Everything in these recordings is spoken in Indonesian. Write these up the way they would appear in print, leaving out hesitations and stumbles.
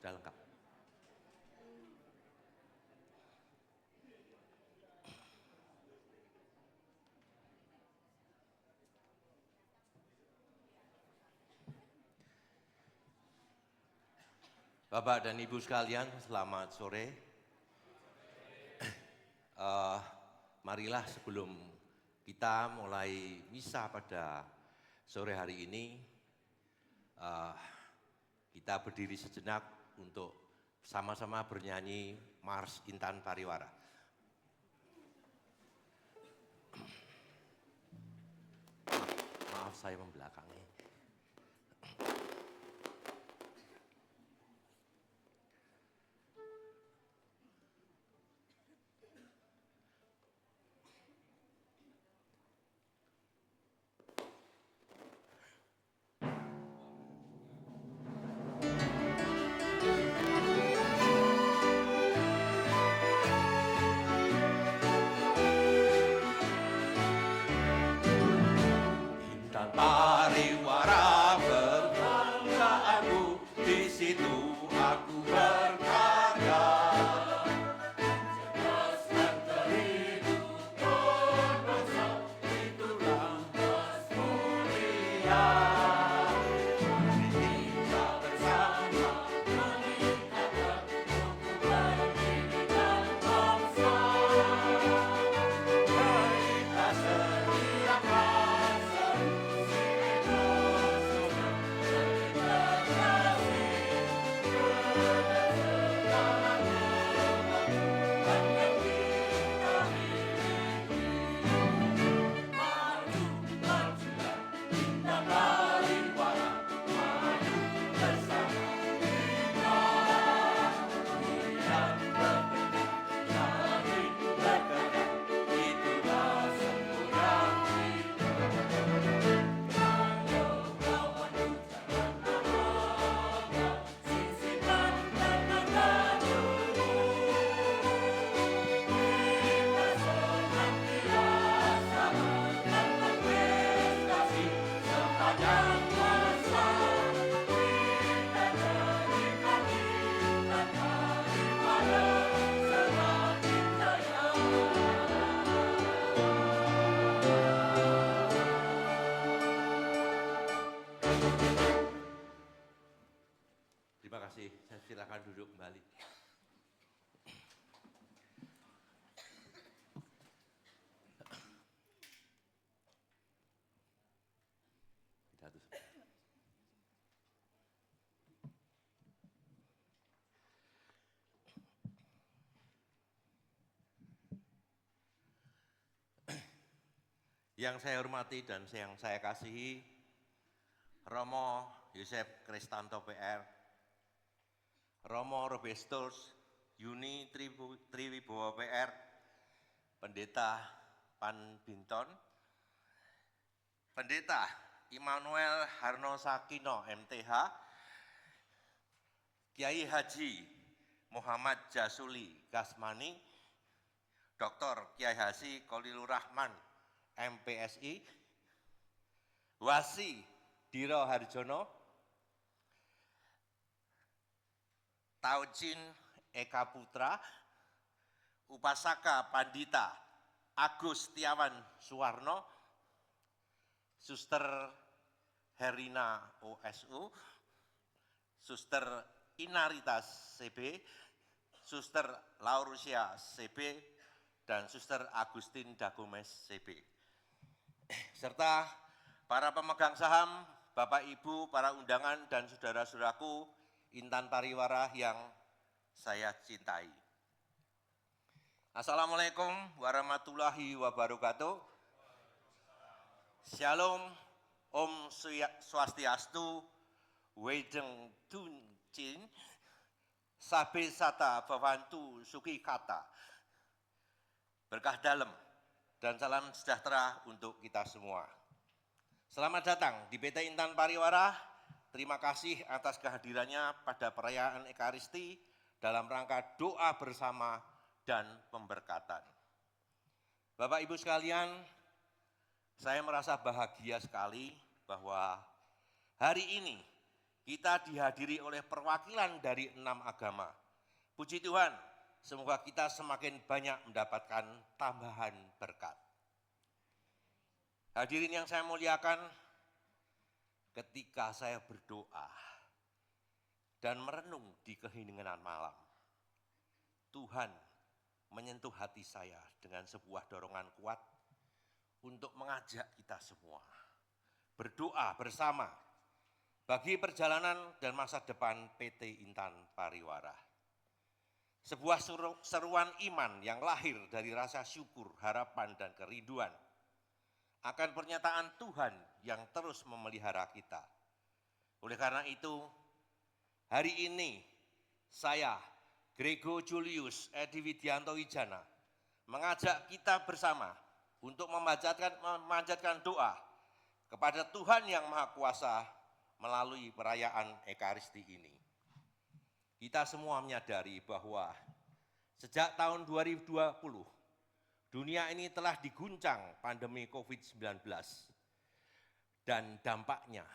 sudah lengkap. Bapak dan Ibu sekalian, selamat sore. Marilah sebelum kita mulai misa pada sore hari ini, kita berdiri sejenak untuk sama-sama bernyanyi Mars Intan Pariwara. Maaf saya membelakangi. Intan Pariwara kebanggaanku, di situ aku berkarya. Cerdaskan kehidupan bangsa, itulah mulia. Mari kita bersama meningkatkan mutu pendidikan bangsa. Kita sediakan solusi emosional terintegrasi dengan segala kemampuan yang kita miliki. Maju, majulah Intan Pariwara, maju bersama kita. Tidak bekerja, lagi bekerja, itulah semboyan kita. Ayo kawanku, jangan abaikan, sisihkan tenaga tubuh. Kita senantiasa melakukan prestasi sepanjang masa. Kita jadikan Intan Pariwara semakin jaya. Terima kasih, saya silakan duduk kembali. Yang saya hormati dan yang saya kasihi, Romo Yosef Kristanto PR, Romo Robestus Yuni Triwibowo PR, Pendeta Pan Binton, Pendeta Immanuel Harno Sakino MTH, Kiai Haji Muhammad Jasuli Kasmani, Dr. Kiai Haji Khalilur Rahman MPSI, Wasi Diro Harjono, Taujin Eka Putra, Upasaka Pandita Agus Tiawan Suwarno, Suster Herina OSU, Suster Inaritas CB, Suster Laurusia CB, dan Suster Agustin Dagomes CB. Serta para pemegang saham, Bapak Ibu, para undangan, dan saudara-saudaraku Intan Pariwara yang saya cintai. Assalamualaikum warahmatullahi wabarakatuh. Shalom, Om Swastiastu, Wedeng Tuncin, Sabe Sata Bavantu Suki Kata. Berkah dalam dan salam sejahtera untuk kita semua. Selamat datang di PT Intan Pariwara. Terima kasih atas kehadirannya pada perayaan Ekaristi dalam rangka doa bersama dan pemberkatan. Bapak Ibu sekalian, saya merasa bahagia sekali bahwa hari ini Kita dihadiri oleh perwakilan dari 6 agama. Puji Tuhan, semoga kita semakin banyak mendapatkan tambahan berkat. Hadirin yang saya muliakan, ketika saya berdoa dan merenung di keheningan malam, Tuhan menyentuh hati saya dengan sebuah dorongan kuat untuk mengajak kita semua berdoa bersama bagi perjalanan dan masa depan PT Intan Pariwara. Sebuah seruan iman yang lahir dari rasa syukur, harapan, dan kerinduan akan pernyataan Tuhan yang terus memelihara kita. Oleh karena itu, hari ini saya, Grego Julius Edi Widianto Wijana, mengajak kita bersama untuk memanjatkan doa kepada Tuhan yang Maha Kuasa melalui perayaan Ekaristi ini. Kita semua menyadari bahwa sejak tahun 2020, dunia ini telah diguncang pandemi COVID-19 dan dampaknya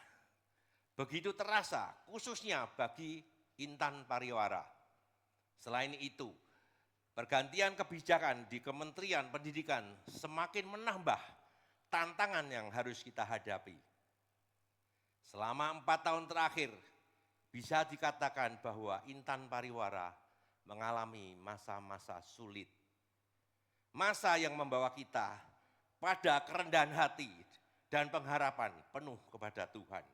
begitu terasa khususnya bagi Intan Pariwara. Selain itu, pergantian kebijakan di Kementerian Pendidikan semakin menambah tantangan yang harus kita hadapi. Selama 4 tahun terakhir, bisa dikatakan bahwa Intan Pariwara mengalami masa-masa sulit. Masa yang membawa kita pada kerendahan hati dan pengharapan penuh kepada Tuhan.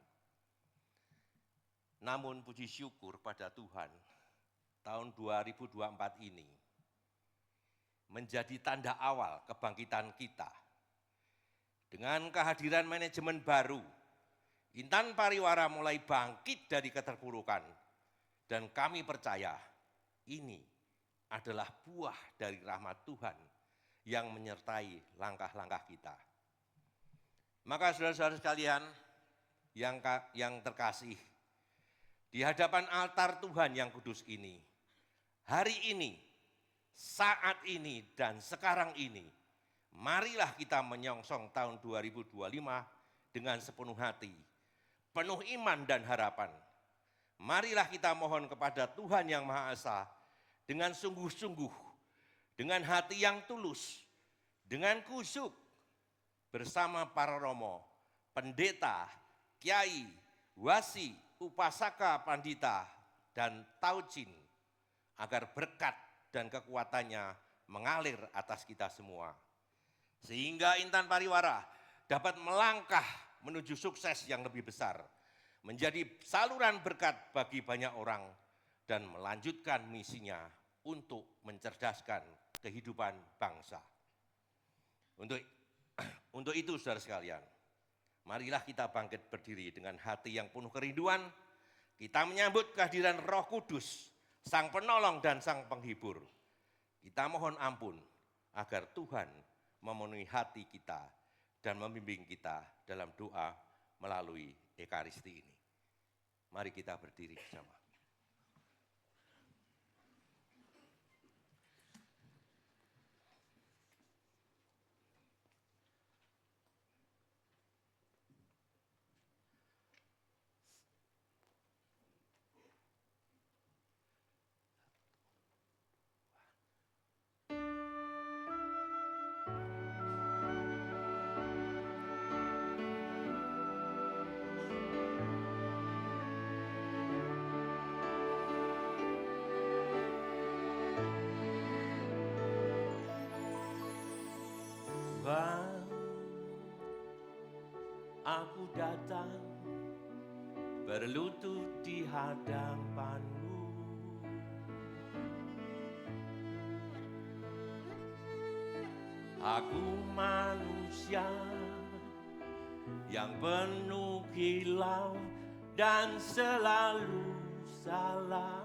Namun puji syukur pada Tuhan, tahun 2024 ini menjadi tanda awal kebangkitan kita. Dengan kehadiran manajemen baru, Intan Pariwara mulai bangkit dari keterpurukan, dan kami percaya ini adalah buah dari rahmat Tuhan yang menyertai langkah-langkah kita. Maka saudara-saudara sekalian yang terkasih, di hadapan altar Tuhan yang kudus ini, hari ini, saat ini, dan sekarang ini, marilah kita menyongsong tahun 2025 dengan sepenuh hati, penuh iman dan harapan. Marilah kita mohon kepada Tuhan yang Maha Esa dengan sungguh-sungguh, dengan hati yang tulus, dengan khusyuk, bersama para romo, pendeta, kiai, wasi, upasaka, pandita, dan taucin, agar berkat dan kekuatannya mengalir atas kita semua. Sehingga Intan Pariwara dapat melangkah menuju sukses yang lebih besar, menjadi saluran berkat bagi banyak orang, dan melanjutkan misinya untuk mencerdaskan kehidupan bangsa. Untuk itu saudara sekalian, marilah kita bangkit berdiri dengan hati yang penuh kerinduan. Kita menyambut kehadiran Roh Kudus, Sang Penolong dan Sang Penghibur. Kita mohon ampun agar Tuhan memenuhi hati kita dan membimbing kita dalam doa melalui Ekaristi ini. Mari kita berdiri bersama. Tuhan, aku datang berlutut di hadapan-Mu. Aku manusia yang penuh kilau dan selalu salah.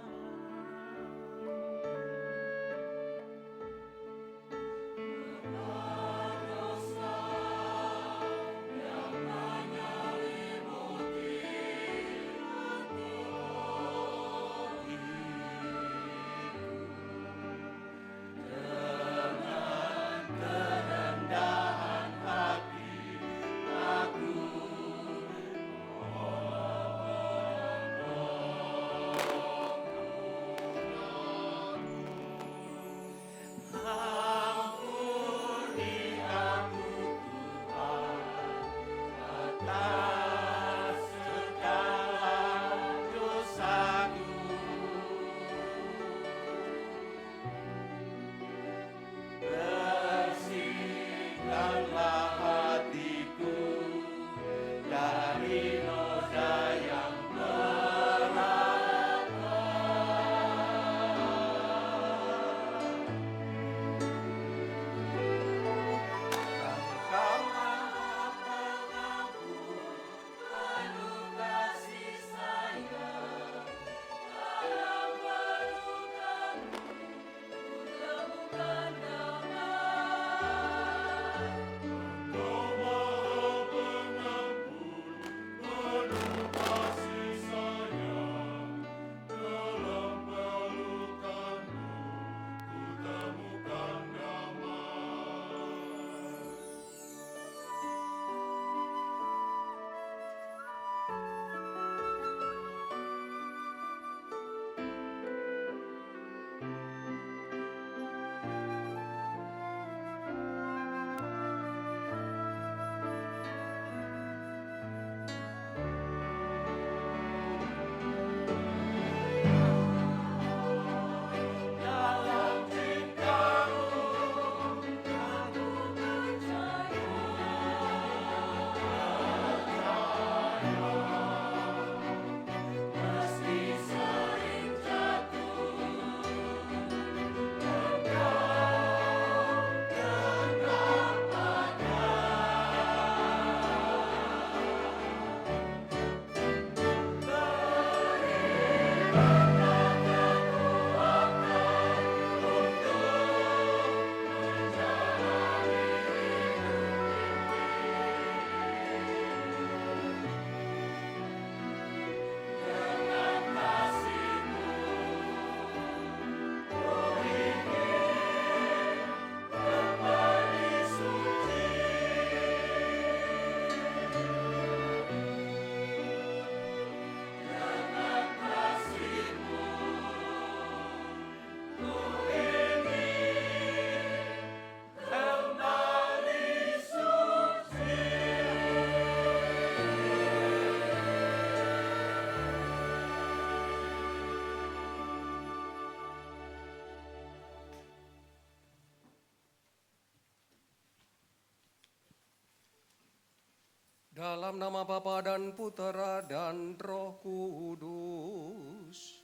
Dalam nama Bapa dan Putera dan Roh Kudus.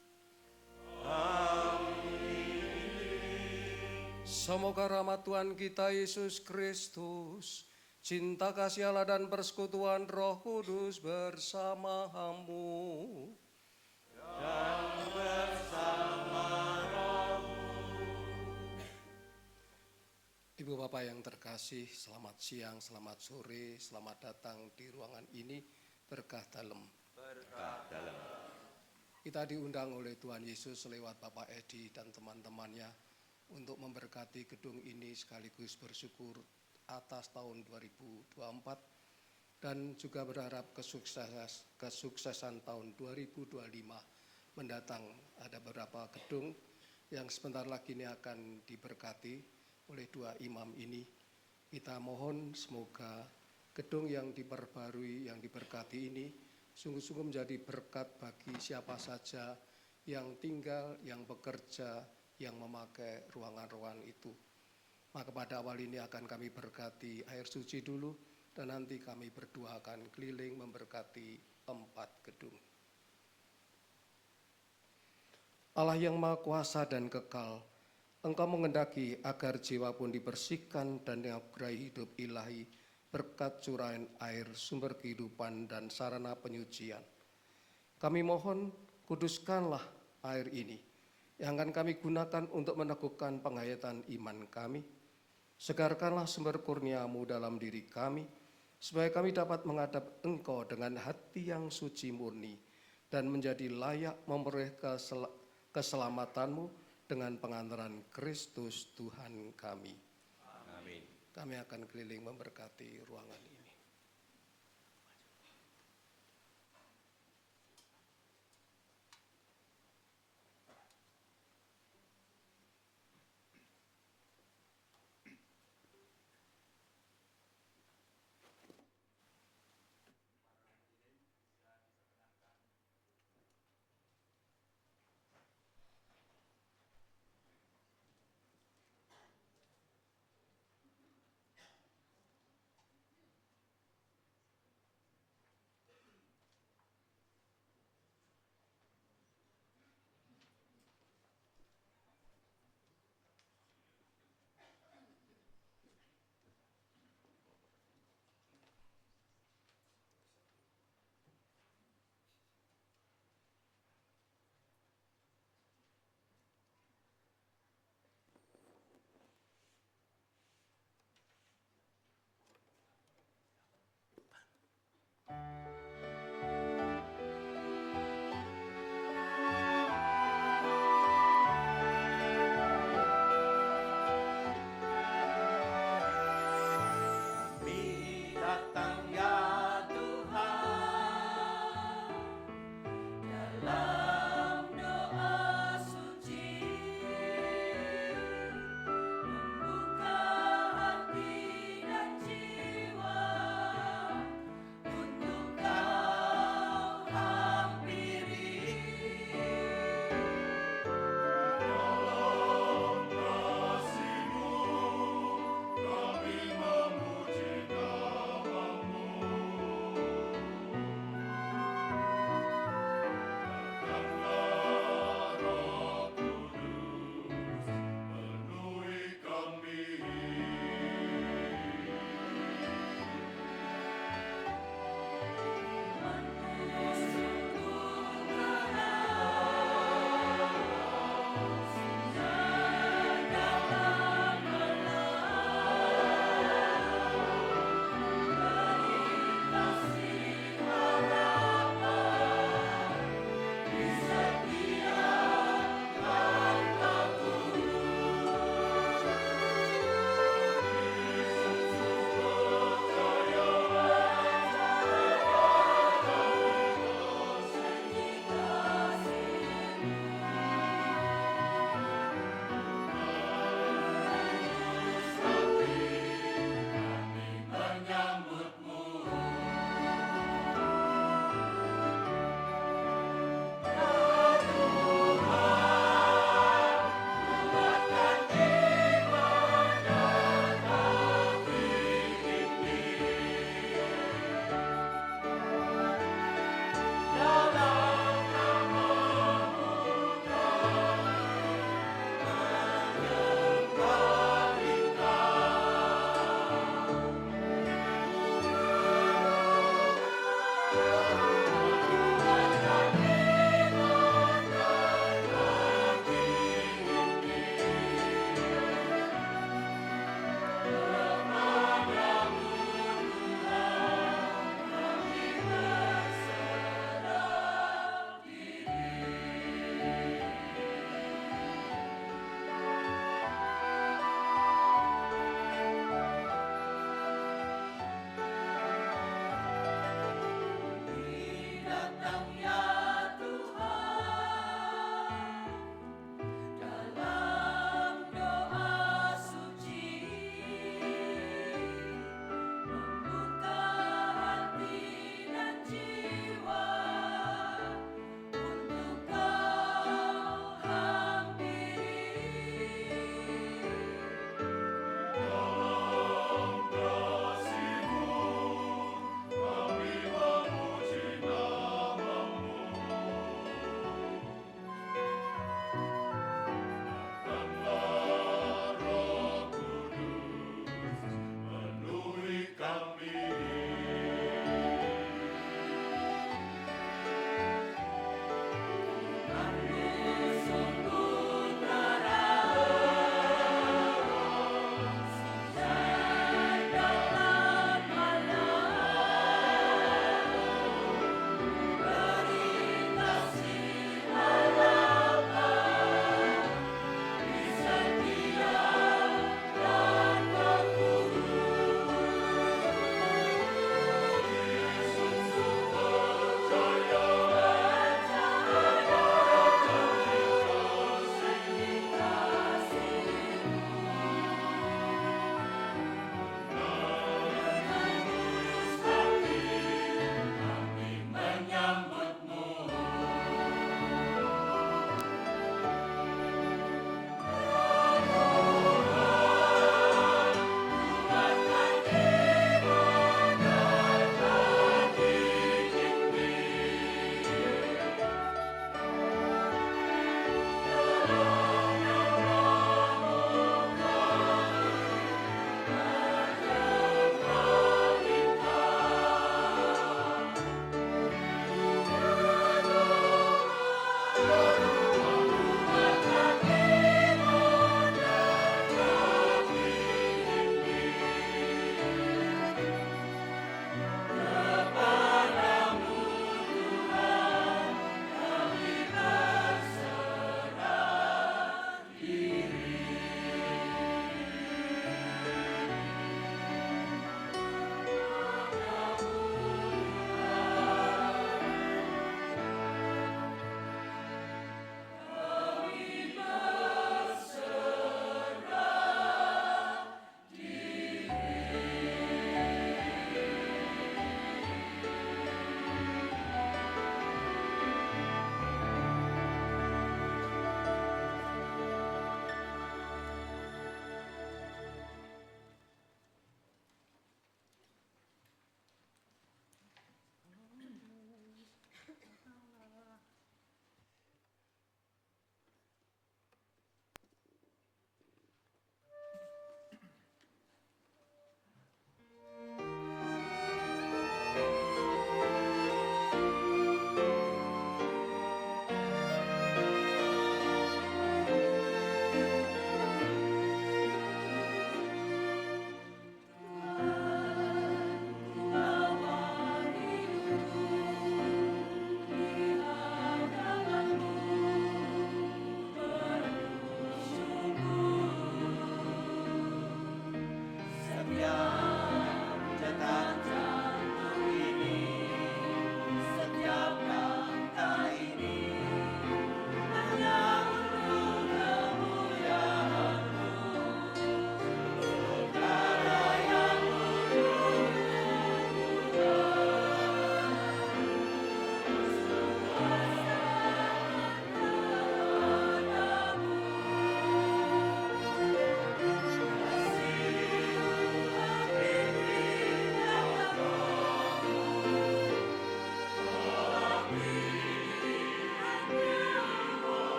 Semoga rahmat Tuhan kita Yesus Kristus, cinta kasih Allah dan persekutuan Roh Kudus bersamamu. Dan bersama rohmu. Ibu Bapak yang terkasih, selamat siang, selamat sore, selamat datang di ruangan ini, berkah dalam. Berkah dalam. Kita diundang oleh Tuhan Yesus lewat Bapak Edi dan teman-temannya untuk memberkati gedung ini sekaligus bersyukur atas tahun 2024 dan juga berharap kesuksesan tahun 2025 mendatang. Ada beberapa gedung yang sebentar lagi ini akan diberkati oleh dua imam ini. Kita mohon semoga gedung yang diperbarui, yang diberkati ini sungguh-sungguh menjadi berkat bagi siapa saja yang tinggal, yang bekerja, yang memakai ruangan-ruangan itu. Maka pada awal ini akan kami berkati air suci dulu, dan nanti kami berdua akan keliling memberkati 4 gedung. Allah yang Maha Kuasa dan Kekal, Engkau mengendaki agar jiwa pun dibersihkan dan dianugerahi hidup ilahi berkat curahan air sumber kehidupan dan sarana penyucian. Kami mohon, kuduskanlah air ini yang akan kami gunakan untuk meneguhkan penghayatan iman kami. Segarkanlah sumber kurnia-Mu dalam diri kami, supaya kami dapat menghadap Engkau dengan hati yang suci murni dan menjadi layak memperoleh keselamatan-Mu dengan pengantaran Kristus Tuhan kami. Amin. Kami akan keliling memberkati ruangan ini.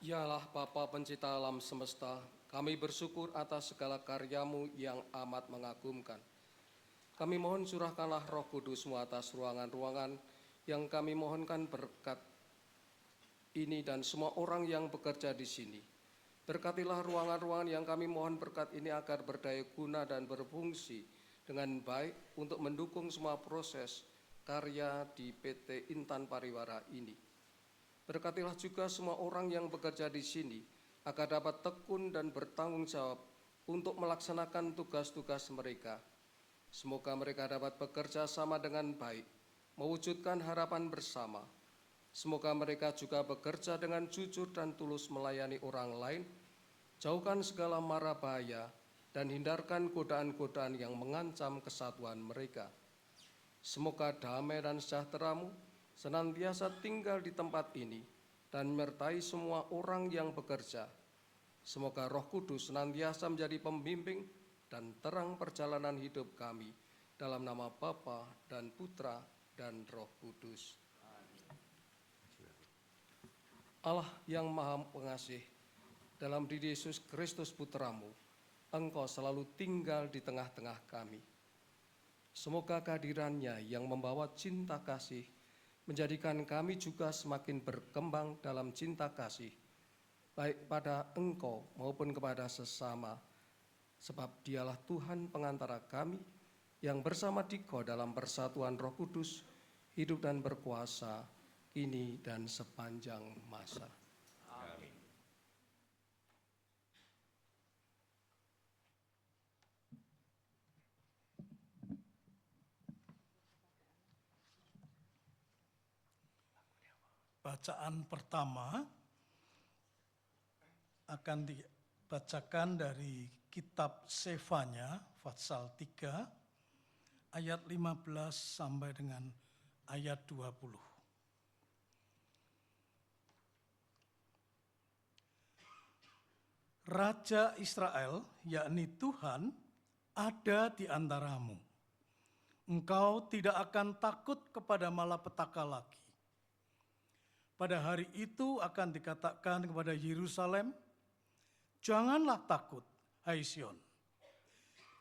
Yalah Bapa pencipta alam semesta, kami bersyukur atas segala karya-Mu yang amat mengagumkan. Kami mohon curahkanlah Roh Kudus-Mu atas ruangan-ruangan yang kami mohonkan berkat ini dan semua orang yang bekerja di sini. Berkatilah ruangan-ruangan yang kami mohon berkat ini agar berdaya guna dan berfungsi dengan baik untuk mendukung semua proses karya di PT Intan Pariwara ini. Berkatilah juga semua orang yang bekerja di sini agar dapat tekun dan bertanggung jawab untuk melaksanakan tugas-tugas mereka. Semoga mereka dapat bekerja sama dengan baik, mewujudkan harapan bersama. Semoga mereka juga bekerja dengan jujur dan tulus melayani orang lain, jauhkan segala mara bahaya, dan hindarkan godaan-godaan yang mengancam kesatuan mereka. Semoga damai dan sejahtera-Mu senantiasa tinggal di tempat ini dan menyertai semua orang yang bekerja. Semoga Roh Kudus senantiasa menjadi pembimbing dan terang perjalanan hidup kami, dalam nama Bapa dan Putra dan Roh Kudus. Allah yang Maha Pengasih, dalam diri Yesus Kristus Putra-Mu, Engkau selalu tinggal di tengah-tengah kami. Semoga kehadirannya yang membawa cinta kasih menjadikan kami juga semakin berkembang dalam cinta kasih, baik pada Engkau maupun kepada sesama, sebab Dialah Tuhan pengantara kami yang bersama Dikau dalam persatuan Roh Kudus, hidup dan berkuasa, kini dan sepanjang masa. Amin. Bacaan pertama akan dibacakan dari kitab Sefanya, Fatsal 3, ayat 15 sampai dengan ayat 20. Raja Israel, yakni Tuhan, ada di antaramu. Engkau tidak akan takut kepada malapetaka lagi. Pada hari itu akan dikatakan kepada Yerusalem, janganlah takut, hai Sion.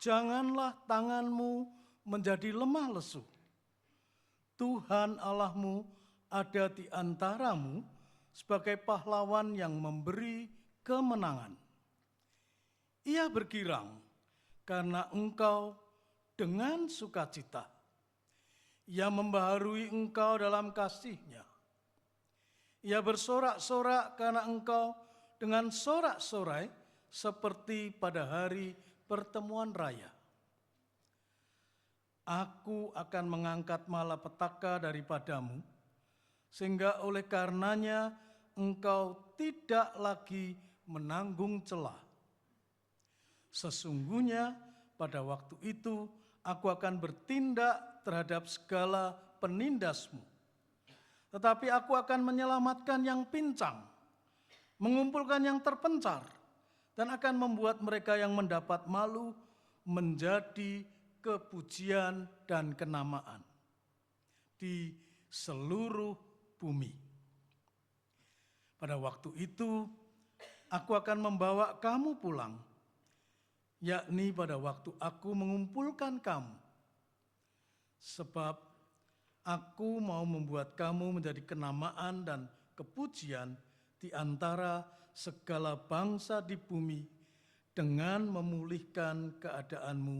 Janganlah tanganmu menjadi lemah lesu. Tuhan Allahmu ada di antaramu sebagai pahlawan yang memberi kemenangan. Ia bergirang karena engkau dengan sukacita. Ia membaharui engkau dalam kasih-Nya. Ia bersorak-sorak karena engkau dengan sorak-sorai seperti pada hari pertemuan raya. Aku akan mengangkat malapetaka daripadamu, sehingga oleh karenanya engkau tidak lagi menanggung celah. Sesungguhnya pada waktu itu aku akan bertindak terhadap segala penindasmu. Tetapi aku akan menyelamatkan yang pincang, mengumpulkan yang terpencar, dan akan membuat mereka yang mendapat malu menjadi kepujian dan kenamaan di seluruh bumi. Pada waktu itu, aku akan membawa kamu pulang, yakni pada waktu aku mengumpulkan kamu. Sebab aku mau membuat kamu menjadi kenamaan dan kepujian di antara segala bangsa di bumi dengan memulihkan keadaanmu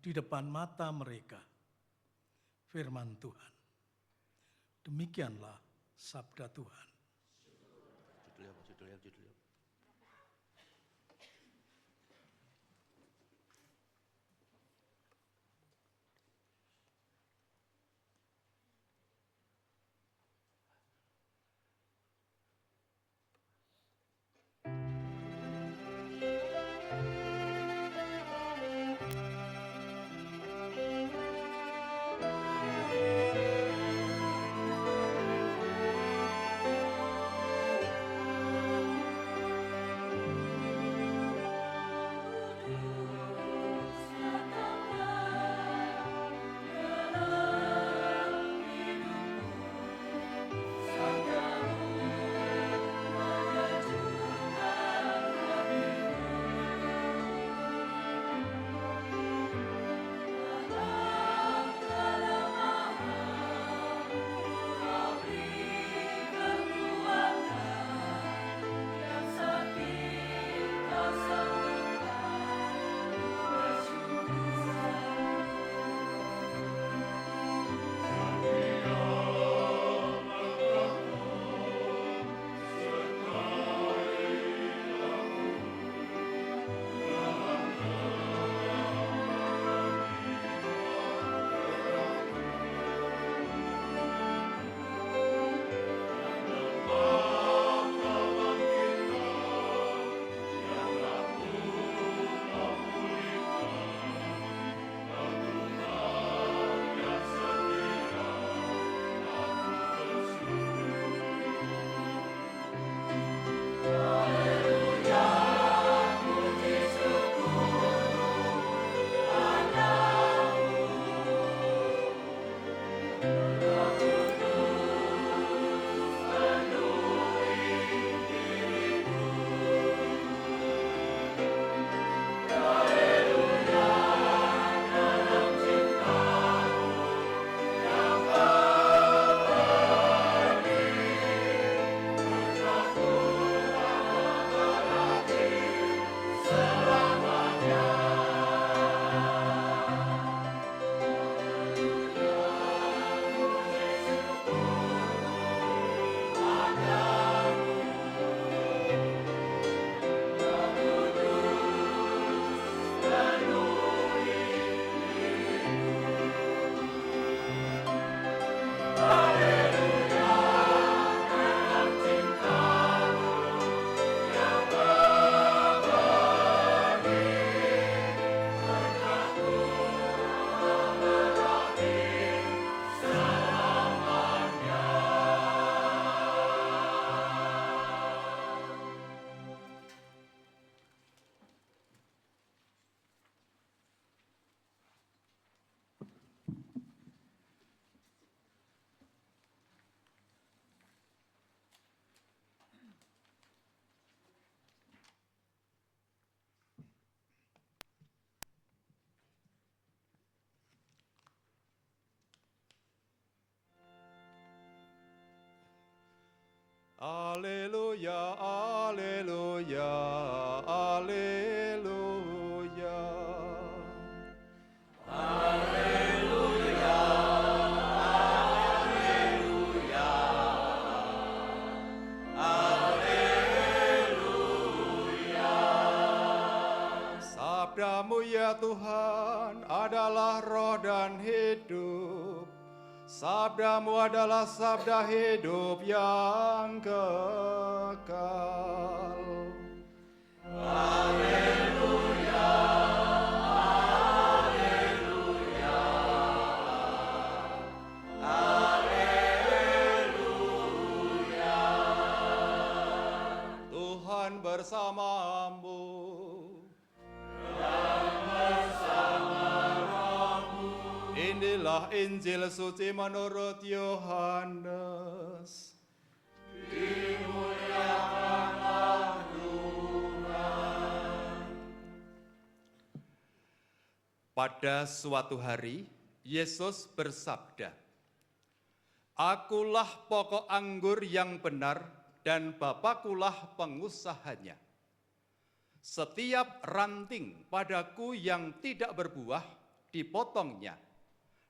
di depan mata mereka. Firman Tuhan. Demikianlah sabda Tuhan. Judulnya. Haleluya, haleluya, haleluya. Sabdamu ya Tuhan adalah roh dan hidup. Sabdamu adalah sabda hidup yang kekal. Tuhan bersamamu. Inilah Injil suci menurut Yohanes. Pada suatu hari, Yesus bersabda, "Akulah pokok anggur yang benar dan Bapakulah pengusahanya. Setiap ranting padaku yang tidak berbuah dipotongnya,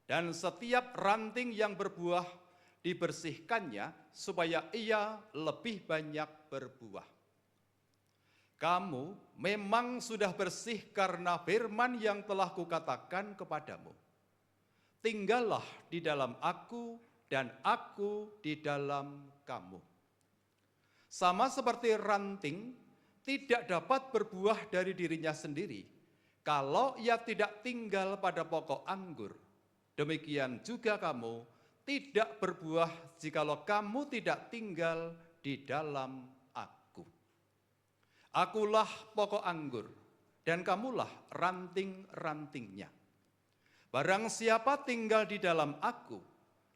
dan setiap ranting yang berbuah dibersihkannya supaya ia lebih banyak berbuah. Kamu memang sudah bersih karena firman yang telah kukatakan kepadamu. Tinggallah di dalam aku dan aku di dalam kamu. Sama seperti ranting tidak dapat berbuah dari dirinya sendiri kalau ia tidak tinggal pada pokok anggur. Demikian juga kamu tidak berbuah jikalau kamu tidak tinggal di dalam aku. Akulah pokok anggur dan kamulah ranting-rantingnya. Barang siapa tinggal di dalam aku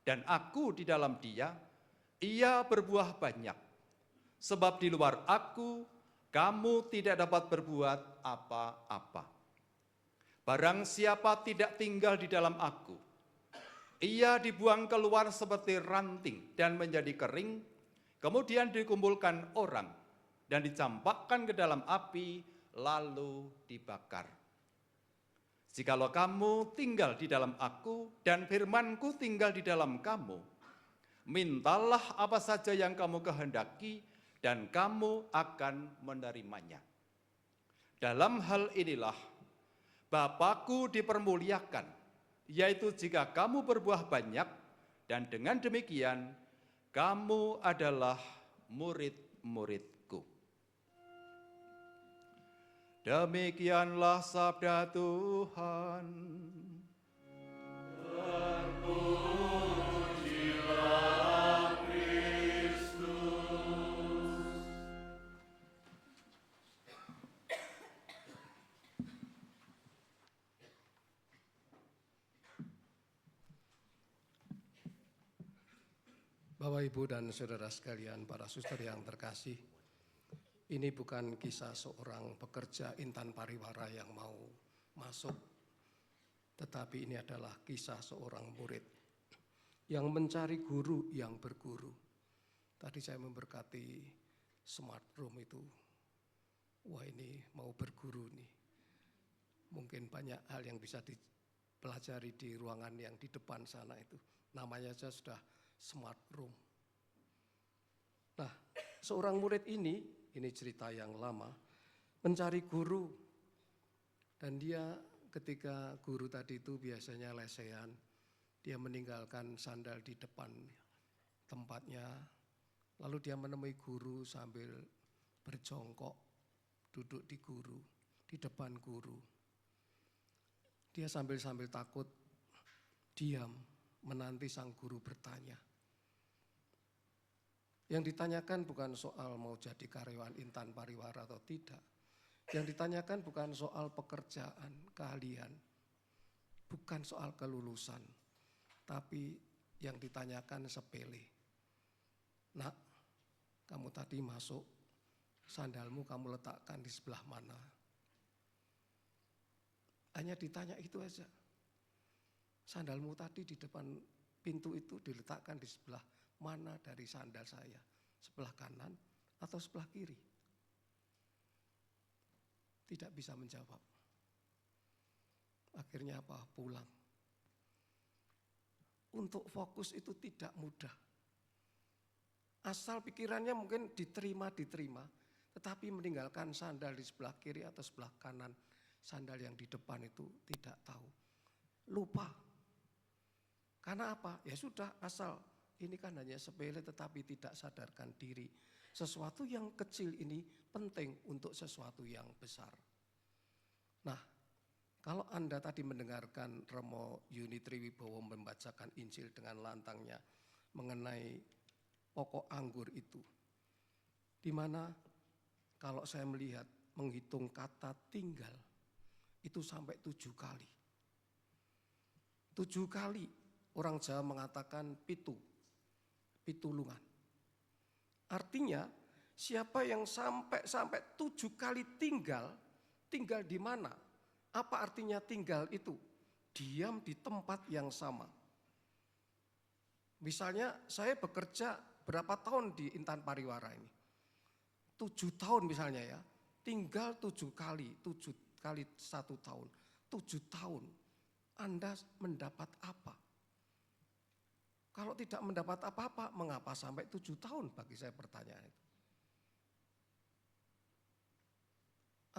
dan aku di dalam dia, ia berbuah banyak. Sebab di luar aku, kamu tidak dapat berbuat apa-apa. Barang siapa tidak tinggal di dalam aku, ia dibuang keluar seperti ranting dan menjadi kering, kemudian dikumpulkan orang dan dicampakkan ke dalam api, lalu dibakar. Jikalau kamu tinggal di dalam aku dan firmanku tinggal di dalam kamu, mintalah apa saja yang kamu kehendaki dan kamu akan menerimanya. Dalam hal inilah Bapakku dipermuliakan, yaitu jika kamu berbuah banyak, dan dengan demikian kamu adalah murid-muridku. Demikianlah sabda Tuhan. Terpujilah Kristus. Bapak, Ibu, dan saudara sekalian, para suster yang terkasih, ini bukan kisah seorang pekerja intan pariwara yang mau masuk, tetapi ini adalah kisah seorang murid yang mencari guru yang berguru. Tadi saya memberkati smart room itu. Wah, ini mau berguru nih. Mungkin banyak hal yang bisa dipelajari di ruangan yang di depan sana itu. Namanya saja sudah smart room. Nah, seorang murid ini cerita yang lama, mencari guru. Dan dia ketika guru tadi itu biasanya lesehan, dia meninggalkan sandal di depan tempatnya, lalu dia menemui guru sambil berjongkok, duduk di depan guru. Dia sambil takut, diam, menanti sang guru bertanya. Yang ditanyakan bukan soal mau jadi karyawan intan pariwara atau tidak. Yang ditanyakan bukan soal pekerjaan, keahlian, bukan soal kelulusan, tapi yang ditanyakan sepele. Nak, kamu tadi masuk, sandalmu kamu letakkan di sebelah mana? Hanya ditanya itu aja. Sandalmu tadi di depan pintu itu diletakkan di sebelah mana dari sandal saya? sebelah kanan atau sebelah kiri? Tidak bisa menjawab. Akhirnya apa? Pulang. Untuk fokus itu tidak mudah. Asal pikirannya mungkin diterima, tetapi meninggalkan sandal di sebelah kiri atau sebelah kanan, sandal yang di depan itu tidak tahu. Lupa. Karena apa? Ya sudah, asal ini kan hanya sepele tetapi tidak sadarkan diri. Sesuatu yang kecil ini penting untuk sesuatu yang besar. Nah, kalau Anda tadi mendengarkan Romo Yuni Triwibowo membacakan Injil dengan lantangnya mengenai pokok anggur itu, di mana kalau saya melihat menghitung kata tinggal itu sampai 7 kali. 7 kali orang Jawa mengatakan pitulungan. Artinya siapa yang sampai 7 kali tinggal di mana? Apa artinya tinggal itu? Diam di tempat yang sama. Misalnya saya bekerja berapa tahun di Intan Pariwara ini? 7 tahun misalnya ya, tinggal 7 kali 1 tahun. 7 tahun, Anda mendapat apa? Kalau tidak mendapat apa-apa, mengapa sampai 7 tahun bagi saya pertanyaan itu.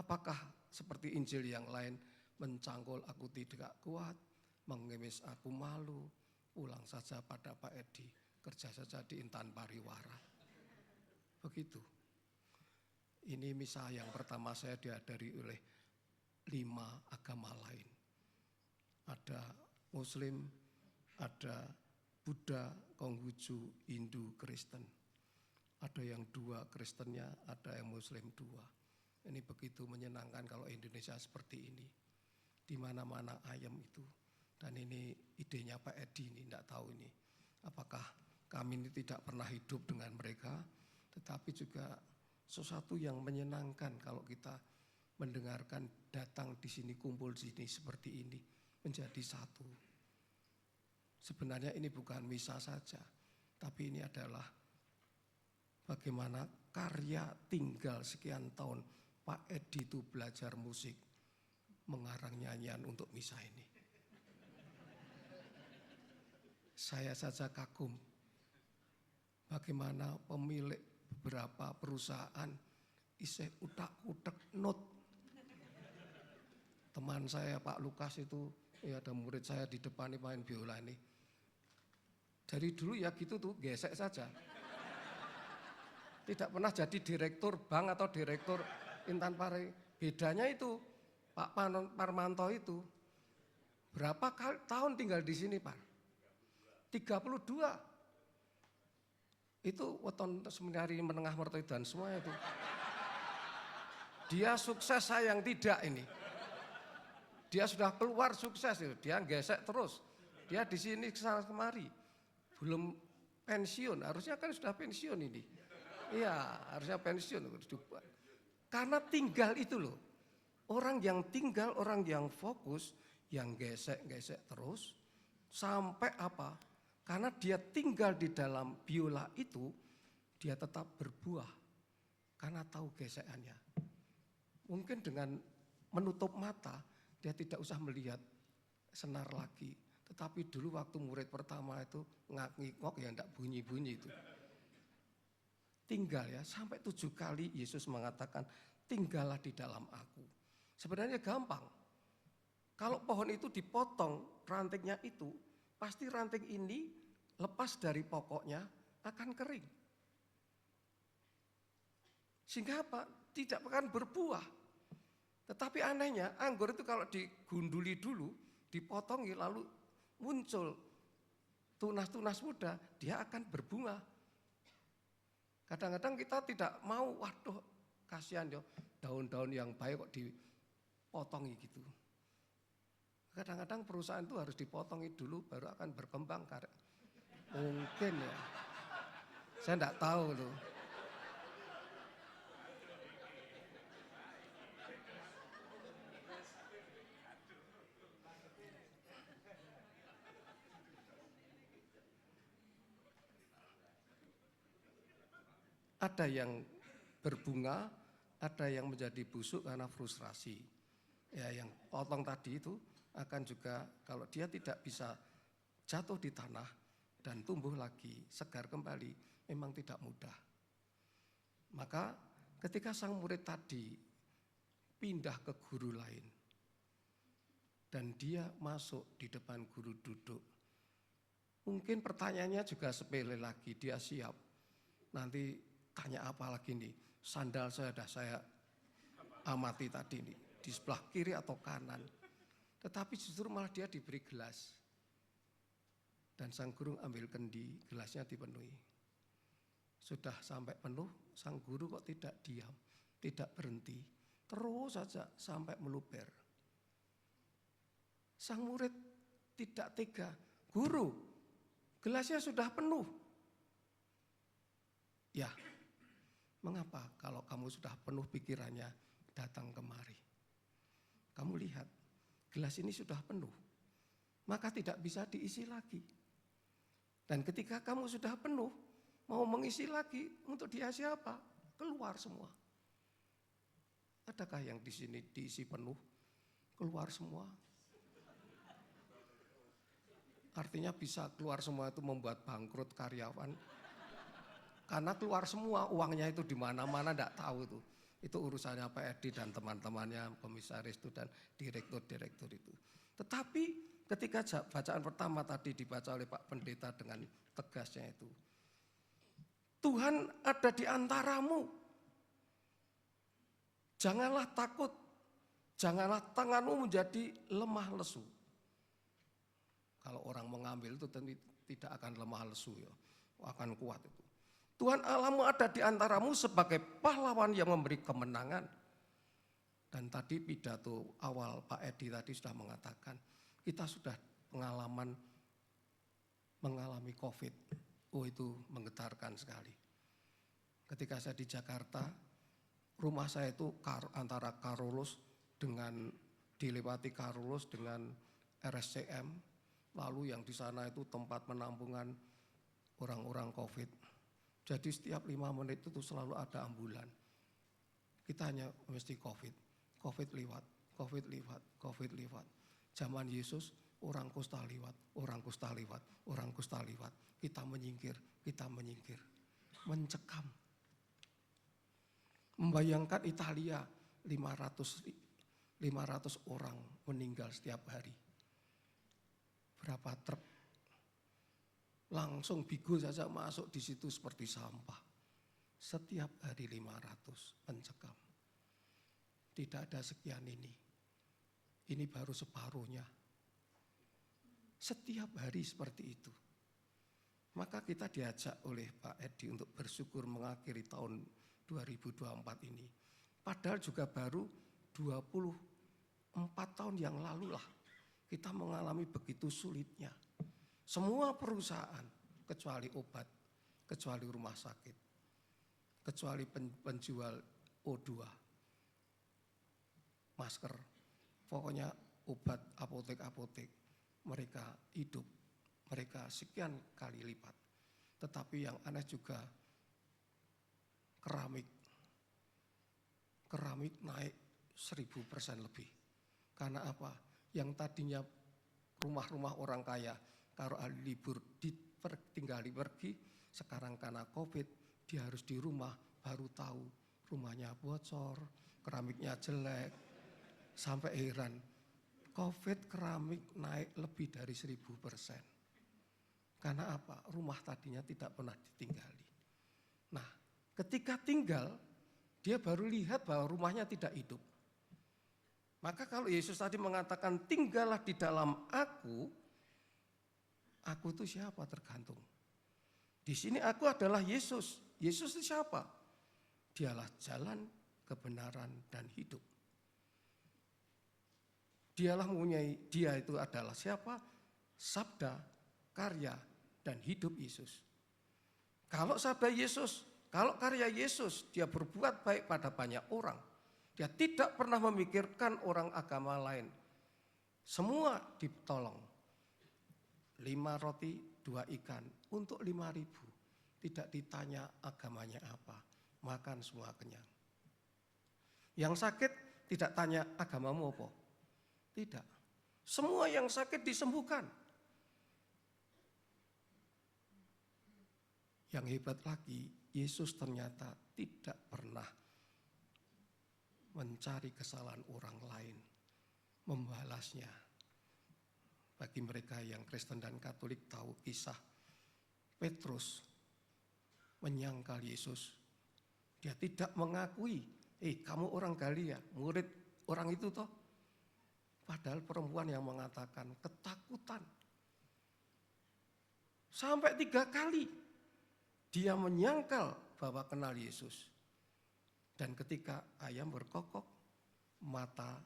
Apakah seperti Injil yang lain, mencangkul aku tidak kuat, mengemis aku malu, pulang saja pada Pak Edi, kerja saja di Intan Pariwara. Begitu. Ini misa yang pertama saya dihadiri oleh 5 agama lain. Ada Muslim, ada Buddha, Konghucu, Hindu, Kristen. Ada yang 2 Kristennya, ada yang Muslim 2. Ini begitu menyenangkan kalau Indonesia seperti ini. Di mana-mana ayam itu. Dan ini idenya Pak Edi ini, tidak tahu ini. Apakah kami ini tidak pernah hidup dengan mereka, tetapi juga sesuatu yang menyenangkan kalau kita mendengarkan datang di sini, kumpul di sini seperti ini, menjadi satu. Sebenarnya ini bukan misa saja, tapi ini adalah bagaimana karya tinggal sekian tahun Pak Edi itu belajar musik, mengarang nyanyian untuk misa ini. Saya saja kagum bagaimana pemilik beberapa perusahaan isih utak-utak not. Teman saya Pak Lukas itu, ya ada murid saya di depan ini main biola ini. Dari dulu ya gitu tuh, gesek saja. Tidak pernah jadi direktur bank atau direktur Intan Pari. Bedanya itu Pak Parmanto itu berapa tahun tinggal di sini Pak? 32. Itu weton seminari menengah mertoi dan semua itu. Dia sukses, saya yang tidak ini. Dia sudah keluar sukses itu, dia gesek terus. Dia di sini kesana kemari. Belum pensiun, harusnya kan sudah pensiun ini. Iya, harusnya pensiun. Karena tinggal itu loh. Orang yang tinggal, orang yang fokus, yang gesek-gesek terus. Sampai apa? Karena dia tinggal di dalam biola itu, dia tetap berbuah. Karena tahu gesekannya. Mungkin dengan menutup mata, dia tidak usah melihat senar lagi. Tetapi dulu waktu murid pertama itu ngak-ngikok ya enggak bunyi-bunyi itu. Tinggal ya, sampai 7 kali Yesus mengatakan, tinggallah di dalam aku. Sebenarnya gampang. Kalau pohon itu dipotong rantingnya itu, pasti ranting ini lepas dari pokoknya akan kering. Sehingga apa? Tidak akan berbuah. Tetapi anehnya anggur itu kalau digunduli dulu, dipotongi lalu muncul tunas-tunas muda, dia akan berbunga. Kadang-kadang kita tidak mau, waduh kasihan ya daun-daun yang baik kok dipotongi gitu. Kadang-kadang perusahaan itu harus dipotongi dulu baru akan berkembang. Mungkin ya, saya enggak tahu loh. ada yang berbunga, ada yang menjadi busuk karena frustrasi. Ya, yang potong tadi itu akan juga kalau dia tidak bisa jatuh di tanah dan tumbuh lagi, segar kembali, memang tidak mudah. Maka ketika sang murid tadi pindah ke guru lain dan dia masuk di depan guru duduk, mungkin pertanyaannya juga sepele lagi, dia siap. Nanti tanya apa lagi nih, sandal saya sudah saya amati tadi nih, di sebelah kiri atau kanan. Tetapi justru malah dia diberi gelas. Dan sang guru ambil kendi, gelasnya dipenuhi. Sudah sampai penuh, sang guru kok tidak diam, tidak berhenti. Terus saja sampai meluber. Sang murid tidak tega, guru, gelasnya sudah penuh. Ya, mengapa kalau kamu sudah penuh pikirannya datang kemari? Kamu lihat, gelas ini sudah penuh, maka tidak bisa diisi lagi. Dan ketika kamu sudah penuh, mau mengisi lagi, untuk diisi apa? Keluar semua. Adakah yang di sini diisi penuh, keluar semua? Artinya bisa keluar semua itu membuat bangkrut karyawan. Karena keluar semua, uangnya itu di mana-mana enggak tahu itu. Itu urusannya Pak Edi dan teman-temannya, komisaris itu dan direktur-direktur itu. Tetapi ketika bacaan pertama tadi dibaca oleh Pak Pendeta dengan tegasnya itu, Tuhan ada di antaramu. Janganlah takut, janganlah tanganmu menjadi lemah lesu. Kalau orang mengambil itu tentu tidak akan lemah lesu ya, akan kuat itu. Tuhan Allahmu ada di antaramu sebagai pahlawan yang memberi kemenangan. Dan tadi pidato awal Pak Edi tadi sudah mengatakan, kita sudah mengalami COVID. Oh, itu menggetarkan sekali. Ketika saya di Jakarta, rumah saya itu antara Karolus dengan dilewati Karolus dengan RSCM, lalu yang di sana itu tempat penampungan orang-orang COVID. Jadi setiap 5 menit itu selalu ada ambulan. Kita hanya mesti COVID liwat, COVID liwat, COVID liwat. Zaman Yesus orang kusta liwat, orang kusta liwat, orang kusta liwat. Kita menyingkir, mencekam. Membayangkan Italia 500 orang meninggal setiap hari. Berapa truk langsung bigo saja masuk di situ seperti sampah. Setiap hari 500 mencekam. Tidak ada sekian ini. Ini baru separuhnya. Setiap hari seperti itu. Maka kita diajak oleh Pak Edi untuk bersyukur mengakhiri tahun 2024 ini. Padahal juga baru 24 tahun yang lalu lah kita mengalami begitu sulitnya. Semua perusahaan, kecuali obat, kecuali rumah sakit, kecuali penjual O2, masker, pokoknya obat, apotek-apotek, mereka hidup, mereka sekian kali lipat. Tetapi yang aneh juga keramik naik 1000% lebih. Karena apa? Yang tadinya rumah-rumah orang kaya, kalau libur tinggali pergi, sekarang karena COVID, dia harus di rumah, baru tahu rumahnya bocor, keramiknya jelek, sampai heran. COVID keramik naik lebih dari 1000%. Karena apa? Rumah tadinya tidak pernah ditinggali. Nah, ketika tinggal, dia baru lihat bahwa rumahnya tidak hidup. Maka kalau Yesus tadi mengatakan, tinggallah di dalam aku itu siapa? Tergantung. Di sini aku adalah Yesus. Yesus itu siapa? Dialah jalan, kebenaran, dan hidup. Dia itu adalah siapa? Sabda, karya, dan hidup Yesus. Kalau sabda Yesus, kalau karya Yesus, dia berbuat baik pada banyak orang. Dia tidak pernah memikirkan orang agama lain. Semua ditolong. 5 roti, 2 ikan untuk 5.000. Tidak ditanya agamanya apa. makan semua kenyang. Yang sakit tidak tanya agamamu apa. Tidak. Semua yang sakit disembuhkan. Yang hebat lagi, Yesus ternyata tidak pernah mencari kesalahan orang lain, membalasnya. Bagi mereka yang Kristen dan Katolik tahu kisah Petrus menyangkal Yesus. Dia tidak mengakui, kamu orang Galilea, murid orang itu toh. Padahal perempuan yang mengatakan ketakutan. Sampai 3 kali dia menyangkal bahwa kenal Yesus. Dan ketika ayam berkokok, mata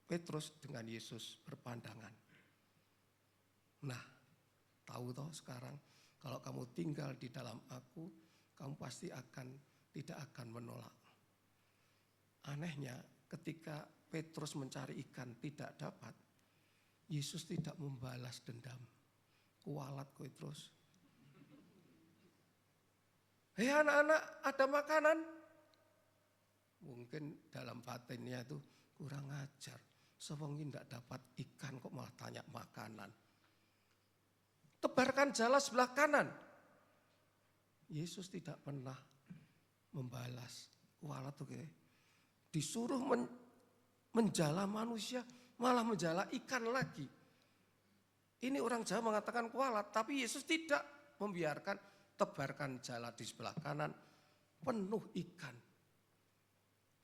Petrus dengan Yesus berpandangan. Nah, tahu toh sekarang kalau kamu tinggal di dalam aku, kamu pasti tidak akan menolak. Anehnya ketika Petrus mencari ikan tidak dapat, Yesus tidak membalas dendam. Kualat Petrus. Hei anak-anak, ada makanan? Mungkin dalam batinnya itu kurang ajar. Sewengi tidak dapat ikan kok malah tanya makanan. Tebarkan jala sebelah kanan. Yesus tidak pernah membalas. Kualat tuh kayak. Disuruh menjala manusia, malah menjala ikan lagi. Ini orang Jawa mengatakan kualat, tapi Yesus tidak membiarkan. Tebarkan jala di sebelah kanan, penuh ikan.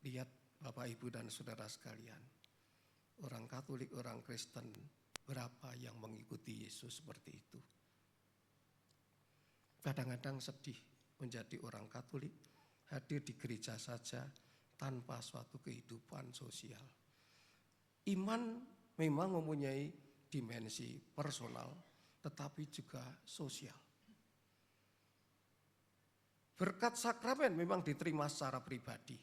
Lihat Bapak, Ibu, dan saudara sekalian. Orang Katolik, orang Kristen, berapa yang mengikuti Yesus seperti itu. Kadang-kadang sedih menjadi orang Katolik, hadir di gereja saja tanpa suatu kehidupan sosial. Iman memang mempunyai dimensi personal, tetapi juga sosial. Berkat sakramen memang diterima secara pribadi.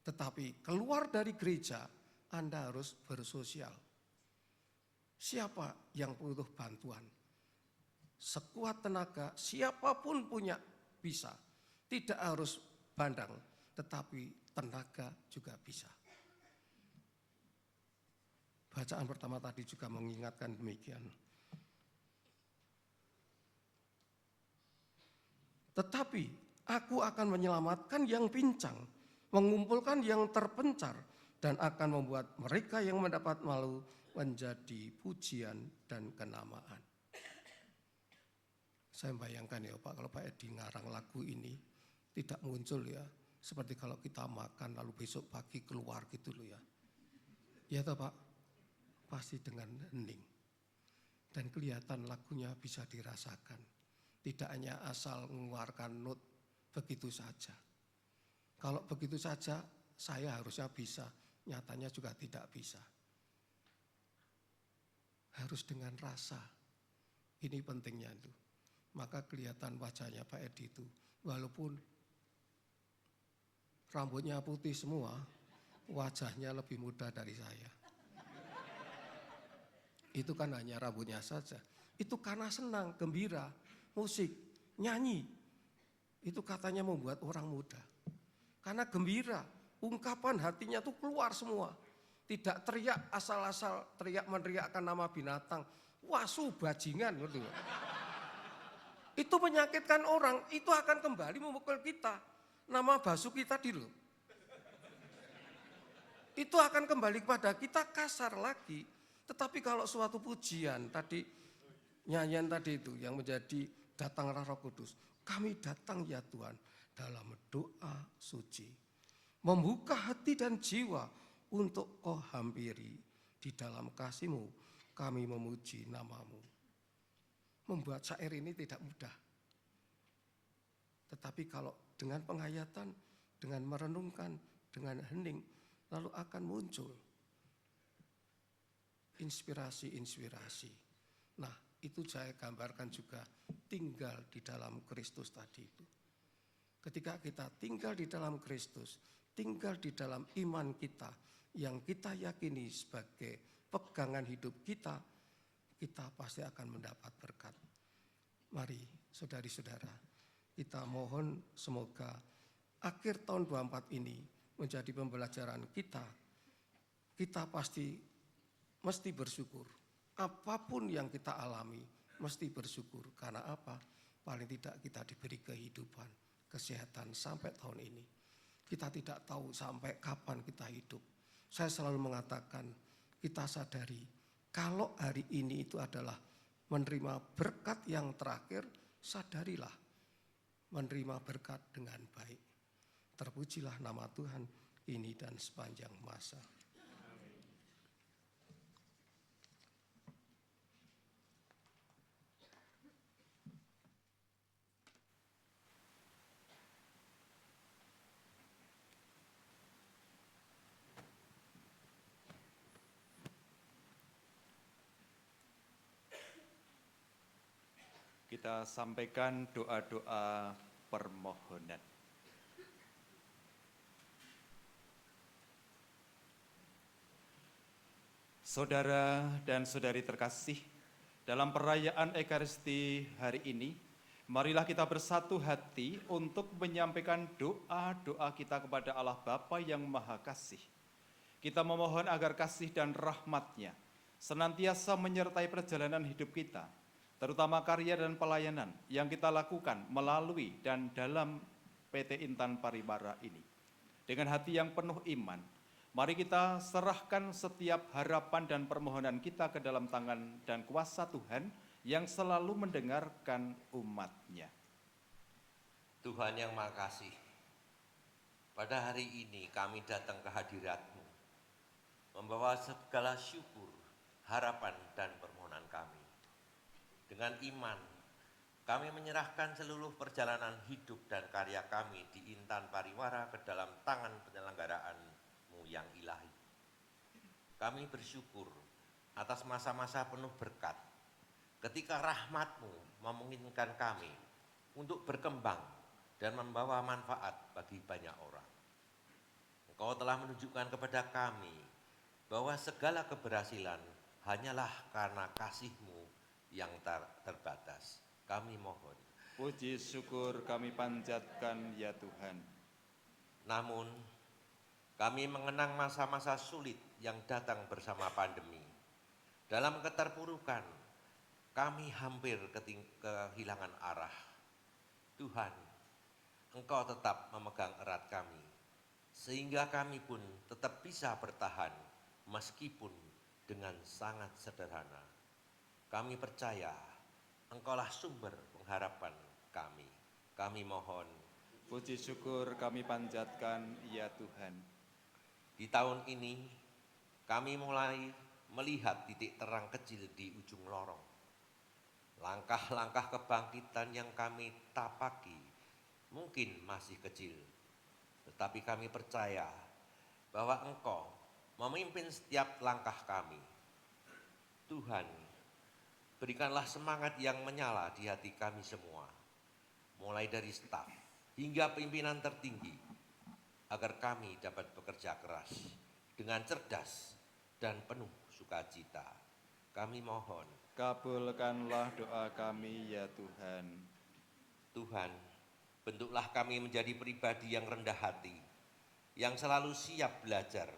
Tetapi keluar dari gereja, Anda harus bersosial. Siapa yang butuh bantuan? Sekuat tenaga, siapapun punya bisa. Tidak harus bandang, tetapi tenaga juga bisa. Bacaan pertama tadi juga mengingatkan demikian. Tetapi aku akan menyelamatkan yang pincang, mengumpulkan yang terpencar, dan akan membuat mereka yang mendapat malu menjadi pujian dan kenamaan. Saya bayangkan ya Pak, kalau Pak Edi ngarang lagu ini tidak muncul ya, seperti kalau kita makan lalu besok pagi keluar gitu loh ya. Ya toh Pak, pasti dengan hening. Dan kelihatan lagunya bisa dirasakan. Tidak hanya asal mengeluarkan not begitu saja. Kalau begitu saja saya harusnya bisa, nyatanya juga tidak bisa. Harus dengan rasa, ini pentingnya itu. Maka kelihatan wajahnya Pak Edi itu, walaupun rambutnya putih semua, wajahnya lebih muda dari saya. Itu kan hanya rambutnya saja. Itu karena senang, gembira, musik, nyanyi. Itu katanya membuat orang muda. Karena gembira, ungkapan hatinya tuh keluar semua. Tidak teriak asal-asal, teriak meneriakkan nama binatang. Wasu bajingan gitu. Itu menyakitkan orang, itu akan kembali memukul kita. Nama Basuki tadi loh. Itu akan kembali kepada kita kasar lagi. Tetapi kalau suatu pujian tadi, nyanyian tadi itu yang menjadi datanglah Roh Kudus. Kami datang ya Tuhan dalam doa suci. Membuka hati dan jiwa untuk Kau hampiri. Di dalam kasih-Mu kami memuji nama-Mu. Membuat syair ini tidak mudah. Tetapi kalau dengan penghayatan, dengan merenungkan, dengan hening, lalu akan muncul inspirasi-inspirasi. Nah, itu saya gambarkan juga tinggal di dalam Kristus tadi itu. Ketika kita tinggal di dalam Kristus, tinggal di dalam iman kita, yang kita yakini sebagai pegangan hidup kita, kita pasti akan mendapat berkat. Mari saudari-saudara, kita mohon semoga akhir tahun 24 ini menjadi pembelajaran kita. Kita pasti mesti bersyukur. Apapun yang kita alami, mesti bersyukur. Karena apa? Paling tidak kita diberi kehidupan, kesehatan sampai tahun ini. Kita tidak tahu sampai kapan kita hidup. Saya selalu mengatakan, kita sadari kalau hari ini itu adalah menerima berkat yang terakhir, sadarilah menerima berkat dengan baik. Terpujilah nama Tuhan ini dan sepanjang masa. Kita sampaikan doa-doa permohonan. Saudara dan saudari terkasih, dalam perayaan Ekaristi hari ini, marilah kita bersatu hati untuk menyampaikan doa-doa kita kepada Allah Bapa yang Maha Kasih. Kita memohon agar kasih dan rahmat-Nya senantiasa menyertai perjalanan hidup kita, terutama karya dan pelayanan yang kita lakukan melalui dan dalam PT Intan Paribara ini. Dengan hati yang penuh iman, mari kita serahkan setiap harapan dan permohonan kita ke dalam tangan dan kuasa Tuhan yang selalu mendengarkan umat-Nya. Tuhan yang Maha Kasih, pada hari ini kami datang ke hadirat-Mu, membawa segala syukur, harapan dan permohonan kami. Dengan iman, kami menyerahkan seluruh perjalanan hidup dan karya kami di Intan Pariwara ke dalam tangan penyelenggaraan-Mu yang ilahi. Kami bersyukur atas masa-masa penuh berkat, ketika rahmat-Mu memungkinkan kami untuk berkembang dan membawa manfaat bagi banyak orang. Engkau telah menunjukkan kepada kami bahwa segala keberhasilan hanyalah karena kasih-Mu yang terbatas. Kami mohon. Puji syukur kami panjatkan ya Tuhan. Namun, kami mengenang masa-masa sulit yang datang bersama pandemi. Dalam keterpurukan, kami hampir kehilangan arah. Tuhan, Engkau tetap memegang erat kami, sehingga kami pun tetap bisa bertahan meskipun dengan sangat sederhana. Kami percaya Engkaulah sumber pengharapan kami. Kami mohon. Puji syukur kami panjatkan ya Tuhan. Di tahun ini kami mulai melihat titik terang kecil di ujung lorong. Langkah-langkah kebangkitan yang kami tapaki mungkin masih kecil, tetapi kami percaya bahwa Engkau memimpin setiap langkah kami. Tuhan, berikanlah semangat yang menyala di hati kami semua, mulai dari staf hingga pimpinan tertinggi, agar kami dapat bekerja keras dengan cerdas dan penuh sukacita. Kami mohon. Kabulkanlah doa kami ya Tuhan. Tuhan, bentuklah kami menjadi pribadi yang rendah hati, yang selalu siap belajar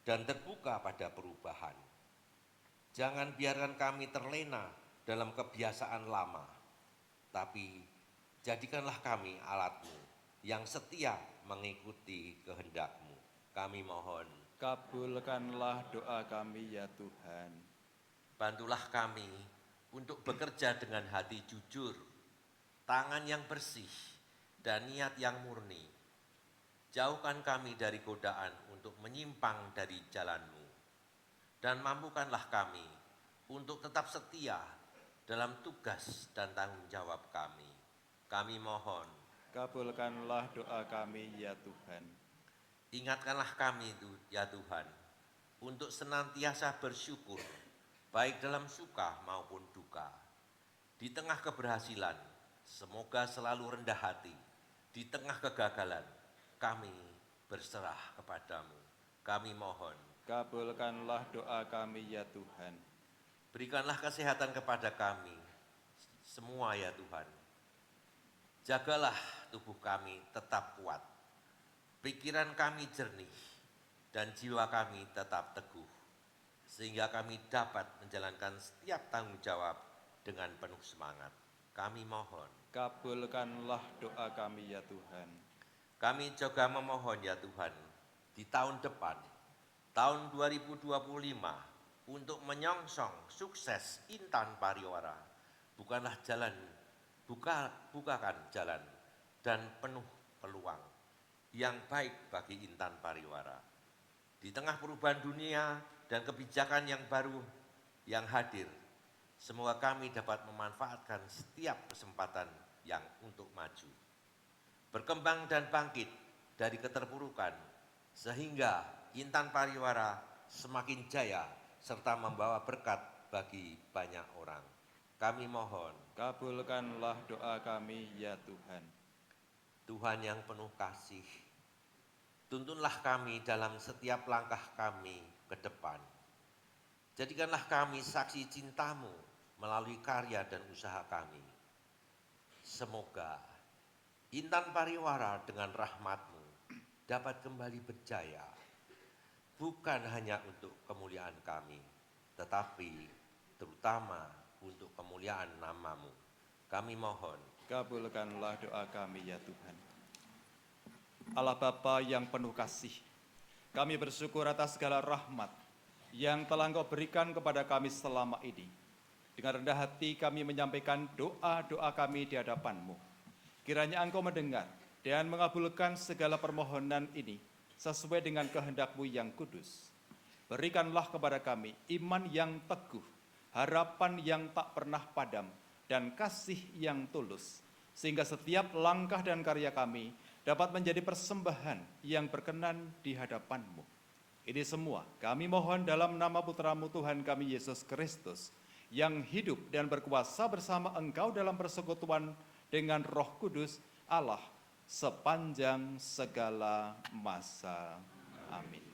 dan terbuka pada perubahan. Jangan biarkan kami terlena dalam kebiasaan lama, tapi jadikanlah kami alat-Mu yang setia mengikuti kehendak-Mu. Kami mohon. Kabulkanlah doa kami ya Tuhan. Bantulah kami untuk bekerja dengan hati jujur, tangan yang bersih, dan niat yang murni. Jauhkan kami dari godaan untuk menyimpang dari jalan-Mu. Dan mampukanlah kami untuk tetap setia dalam tugas dan tanggung jawab kami. Kami mohon. Kabulkanlah doa kami ya Tuhan. Ingatkanlah kami ya Tuhan, untuk senantiasa bersyukur, baik dalam suka maupun duka. Di tengah keberhasilan, semoga selalu rendah hati. Di tengah kegagalan, kami berserah kepadamu. Kami mohon. Kabulkanlah doa kami ya Tuhan. Berikanlah kesehatan kepada kami semua ya Tuhan. Jagalah tubuh kami tetap kuat pikiran kami jernih, dan jiwa kami tetap teguh, sehingga kami dapat menjalankan setiap tanggung jawab dengan penuh semangat. Kami mohon. Kabulkanlah doa kami ya Tuhan. Kami juga memohon ya Tuhan, di tahun depan, tahun 2025, untuk menyongsong sukses Intan Pariwara, bukakan jalan dan penuh peluang yang baik bagi Intan Pariwara. Di tengah perubahan dunia dan kebijakan yang baru yang hadir, semoga kami dapat memanfaatkan setiap kesempatan yang untuk maju, berkembang dan bangkit dari keterpurukan, sehingga Intan Pariwara semakin jaya serta membawa berkat bagi banyak orang. Kami mohon. Kabulkanlah doa kami ya Tuhan. Tuhan yang penuh kasih, tuntunlah kami dalam setiap langkah kami ke depan. Jadikanlah kami saksi cinta-Mu melalui karya dan usaha kami. Semoga Intan Pariwara dengan rahmat-Mu dapat kembali berjaya, bukan hanya untuk kemuliaan kami, tetapi terutama untuk kemuliaan nama-Mu. Kami mohon. Kabulkanlah doa kami ya Tuhan. Allah Bapa yang penuh kasih, kami bersyukur atas segala rahmat yang telah Engkau berikan kepada kami selama ini. Dengan rendah hati kami menyampaikan doa-doa kami di hadapan-Mu. Kiranya Engkau mendengar dan mengabulkan segala permohonan ini sesuai dengan kehendak-Mu yang kudus. Berikanlah kepada kami iman yang teguh, harapan yang tak pernah padam, dan kasih yang tulus, sehingga setiap langkah dan karya kami dapat menjadi persembahan yang berkenan di hadapan-Mu. Ini semua kami mohon dalam nama Putra-Mu Tuhan kami Yesus Kristus, yang hidup dan berkuasa bersama Engkau dalam persekutuan dengan Roh Kudus Allah sepanjang segala masa. Amin.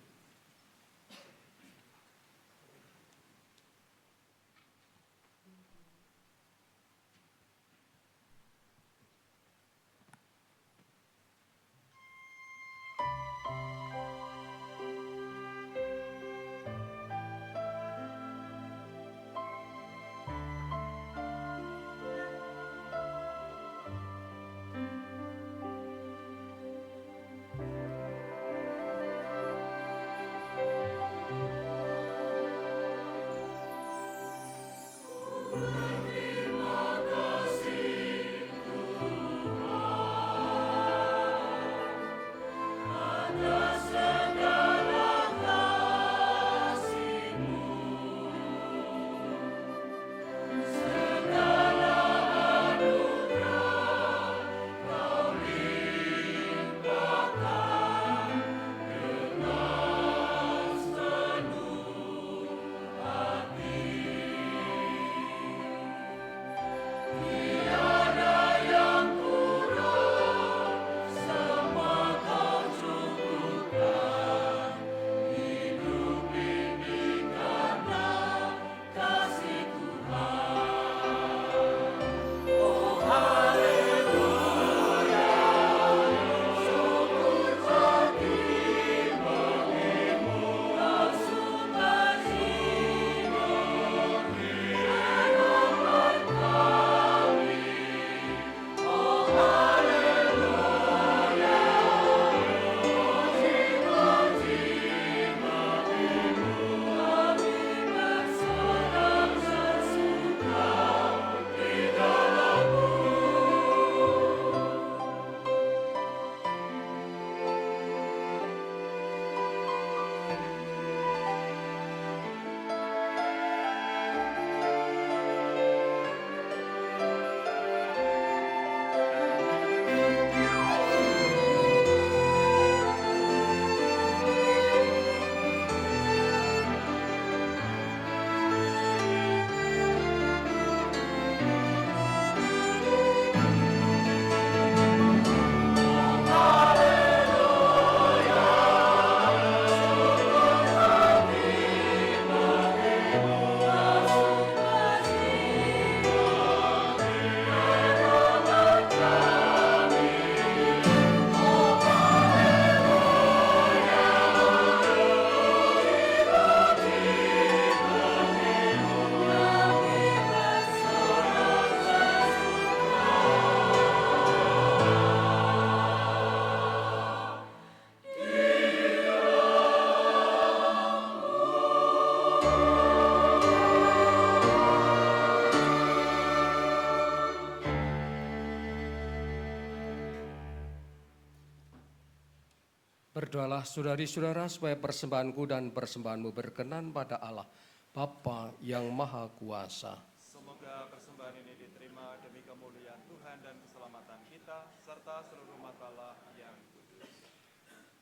Berdoalah saudari-saudara supaya persembahanku dan persembahanmu berkenan pada Allah, Bapa yang Maha Kuasa. Semoga persembahan ini diterima demi kemuliaan Tuhan dan keselamatan kita, serta seluruh umat Allah yang kudus.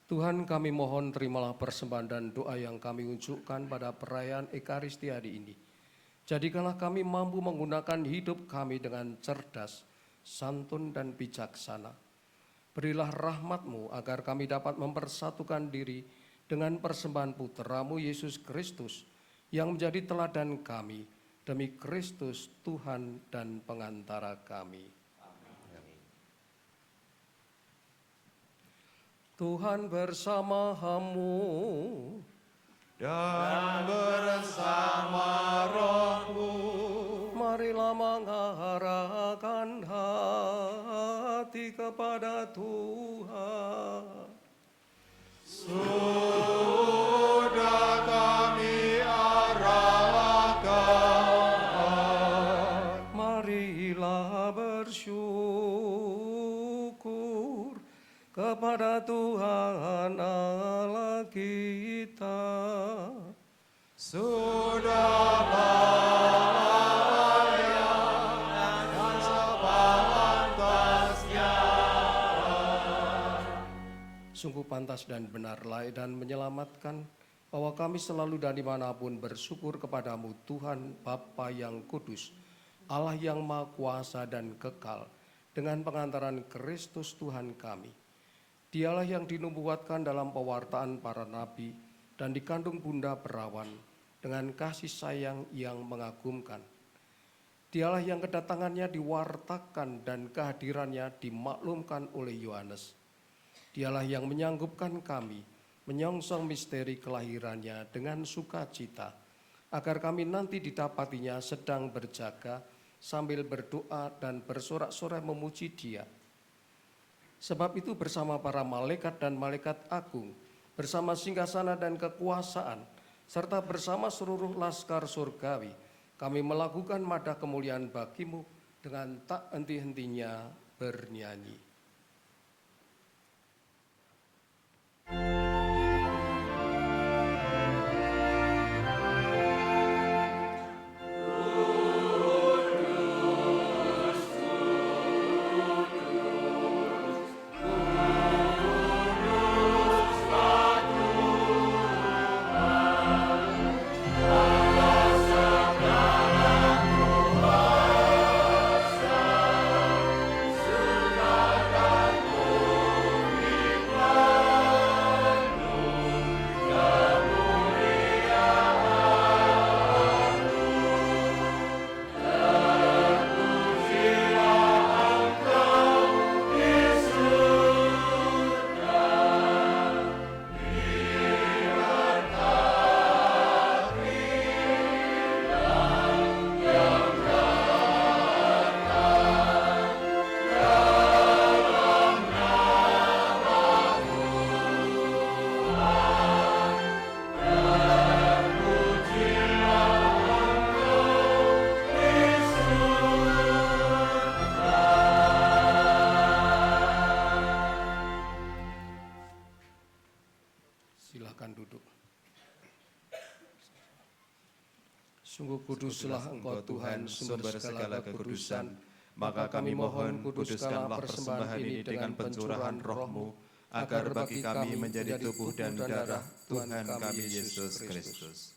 Tuhan, kami mohon terimalah persembahan dan doa yang kami unjukkan pada perayaan Ekaristi hari ini. Jadikanlah kami mampu menggunakan hidup kami dengan cerdas, santun dan bijaksana. Berilah rahmat-Mu agar kami dapat mempersatukan diri dengan persembahan Putra-Mu Yesus Kristus yang menjadi teladan kami demi Kristus Tuhan dan pengantara kami. Tuhan bersama-Mu Dan bersama rohmu, marilah mengarahkan hati kepada Tuhan. sudah kami arahkan. Marilah bersyukur kepada Tuhan Allah kita. Sudah layak dan sepantasnya. Sungguh pantas dan benar, layak dan menyelamatkan bahwa kami selalu dan dimanapun bersyukur kepadamu Tuhan Bapa yang kudus, Allah yang maha kuasa dan kekal, dengan pengantaran Kristus Tuhan kami. Dialah yang dinubuatkan dalam pewartaan para nabi dan dikandung bunda perawan dengan kasih sayang yang mengagumkan. Dialah yang kedatangannya diwartakan dan kehadirannya dimaklumkan oleh Yohanes. Dialah yang menyanggupkan kami menyongsong misteri kelahirannya dengan sukacita, agar kami nanti didapatinya sedang berjaga sambil berdoa dan bersorak-sorai memuji Dia. Sebab itu bersama para malaikat dan malaikat agung, bersama singgasana dan kekuasaan, serta bersama seluruh laskar surgawi, kami melakukan madah kemuliaan bagi-Mu dengan tak henti-hentinya bernyanyi. Silakan duduk. Sungguh kuduslah Engkau Tuhan, sumber segala kekudusan. Maka kami mohon kuduskanlah persembahan ini dengan pencurahan roh-Mu, agar bagi kami menjadi tubuh dan darah Tuhan kami Yesus Kristus.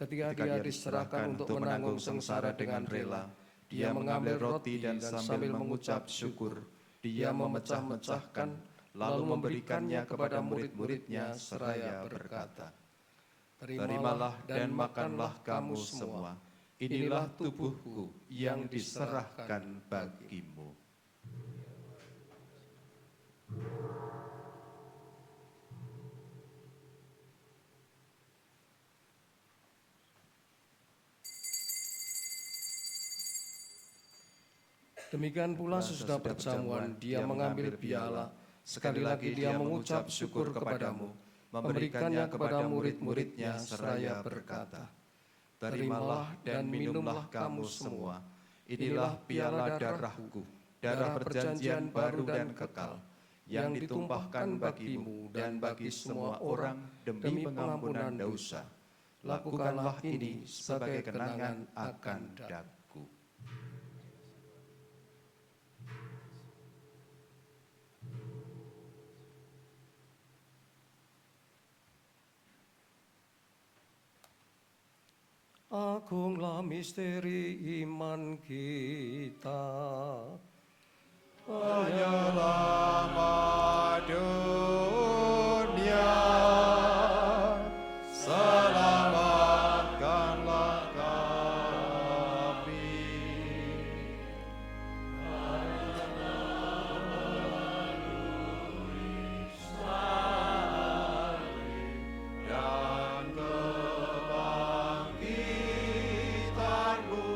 Ketika Dia diserahkan untuk menanggung sengsara dengan rela, Dia mengambil roti dan sambil mengucap syukur, Dia memecah-mecahkan, lalu memberikannya kepada murid-murid-Nya seraya berkata, "Terimalah dan makanlah kamu semua, inilah tubuhku yang diserahkan bagimu." Demikian pula sesudah perjamuan, Dia mengambil piala. Sekali lagi Dia mengucap syukur kepadamu, memberikannya kepada murid-murid-Nya seraya berkata, "Terimalah dan minumlah kamu semua, inilah piala darahku, darah perjanjian baru dan kekal, yang ditumpahkan bagimu dan bagi semua orang demi pengampunan dosa. Lakukanlah ini sebagai kenangan akan daku. Agunglah misteri iman kita. Penyelamat dunia, selamatkanlah kami. Dan kebangkitanmu,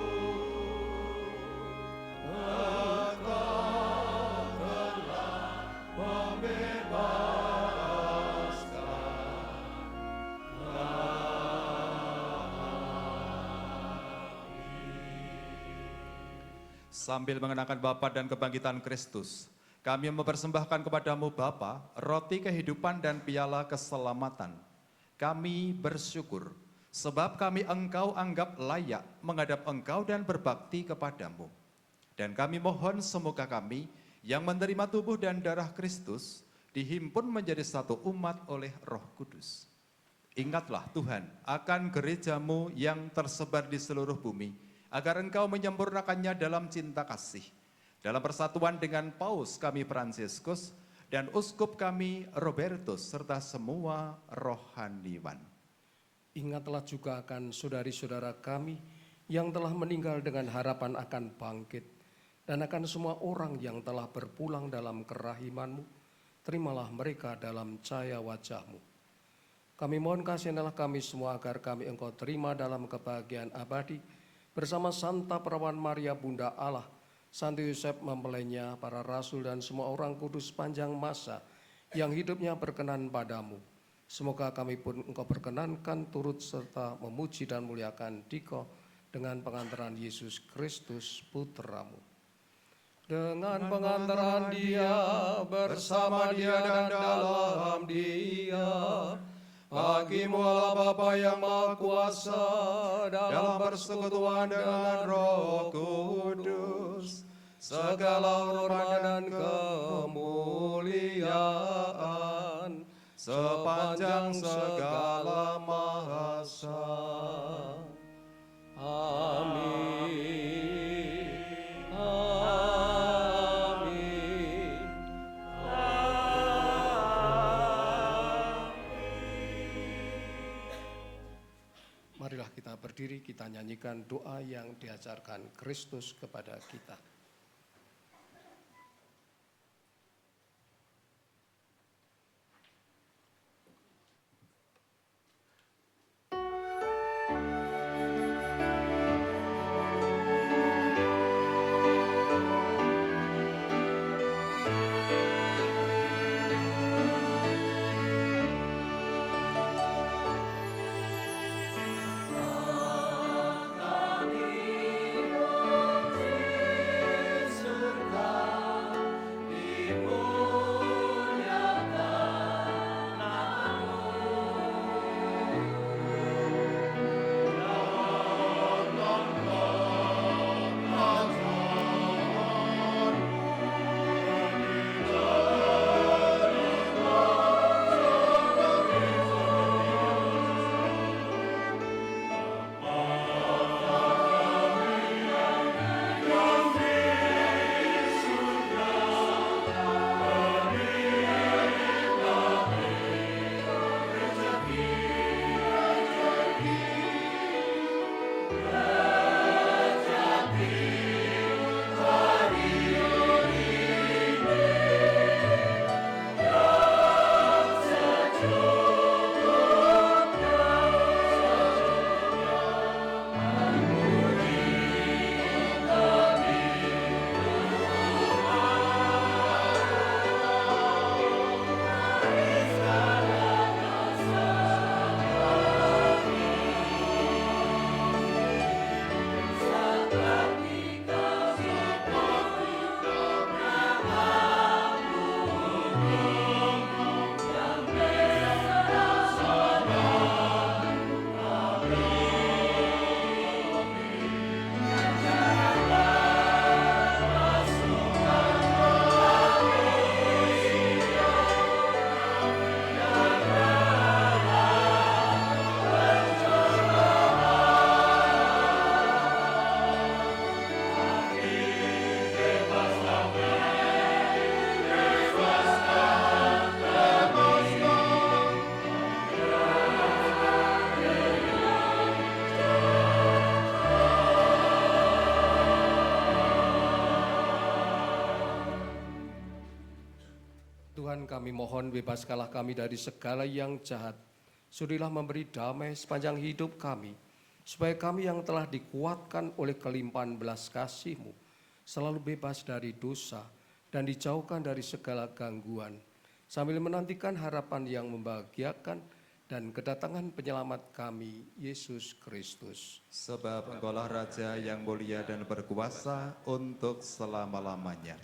sambil mengenangkan Bapa dan kebangkitan Kristus, kami mempersembahkan kepadamu Bapa, roti kehidupan dan piala keselamatan. Kami bersyukur, sebab kami Engkau anggap layak menghadap Engkau dan berbakti kepadamu. Dan kami mohon semoga kami yang menerima tubuh dan darah Kristus dihimpun menjadi satu umat oleh Roh Kudus. Ingatlah Tuhan akan gerejamu yang tersebar di seluruh bumi, agar Engkau menyempurnakannya dalam cinta kasih. Dalam persatuan dengan Paus kami Fransiskus dan Uskup kami Robertus serta semua rohaniwan. Ingatlah juga akan saudari-saudara kami yang telah meninggal dengan harapan akan bangkit, dan akan semua orang yang telah berpulang dalam kerahiman-Mu. Terimalah mereka dalam cahaya wajah-Mu. Kami mohon kasihilah kami semua agar kami Engkau terima dalam kebahagiaan abadi, bersama Santa Perawan Maria Bunda Allah, Santo Yosef mempelainya, para rasul dan semua orang kudus panjang masa yang hidupnya berkenan padamu. Semoga kami pun Engkau perkenankan turut serta memuji dan muliakan Dikau dengan pengantaran Yesus Kristus Putramu. Dengan pengantaran Dia, bersama Dia dan dalam Dia, bagimu Allah Bapa yang Maha Kuasa, dalam persekutuan dengan Roh Kudus, segala hormat dan kemuliaan sepanjang segala masa. Amin. Marilah kita berdiri, kita nyanyikan doa yang diajarkan Kristus kepada kita. Tuhan, kami mohon bebaskanlah kami dari segala yang jahat. Sudilah memberi damai sepanjang hidup kami, supaya kami yang telah dikuatkan oleh kelimpahan belas kasih-Mu selalu bebas dari dosa dan dijauhkan dari segala gangguan, sambil menantikan harapan yang membahagiakan dan kedatangan penyelamat kami, Yesus Kristus. Sebab Engkaulah Raja yang mulia dan berkuasa untuk selama-lamanya.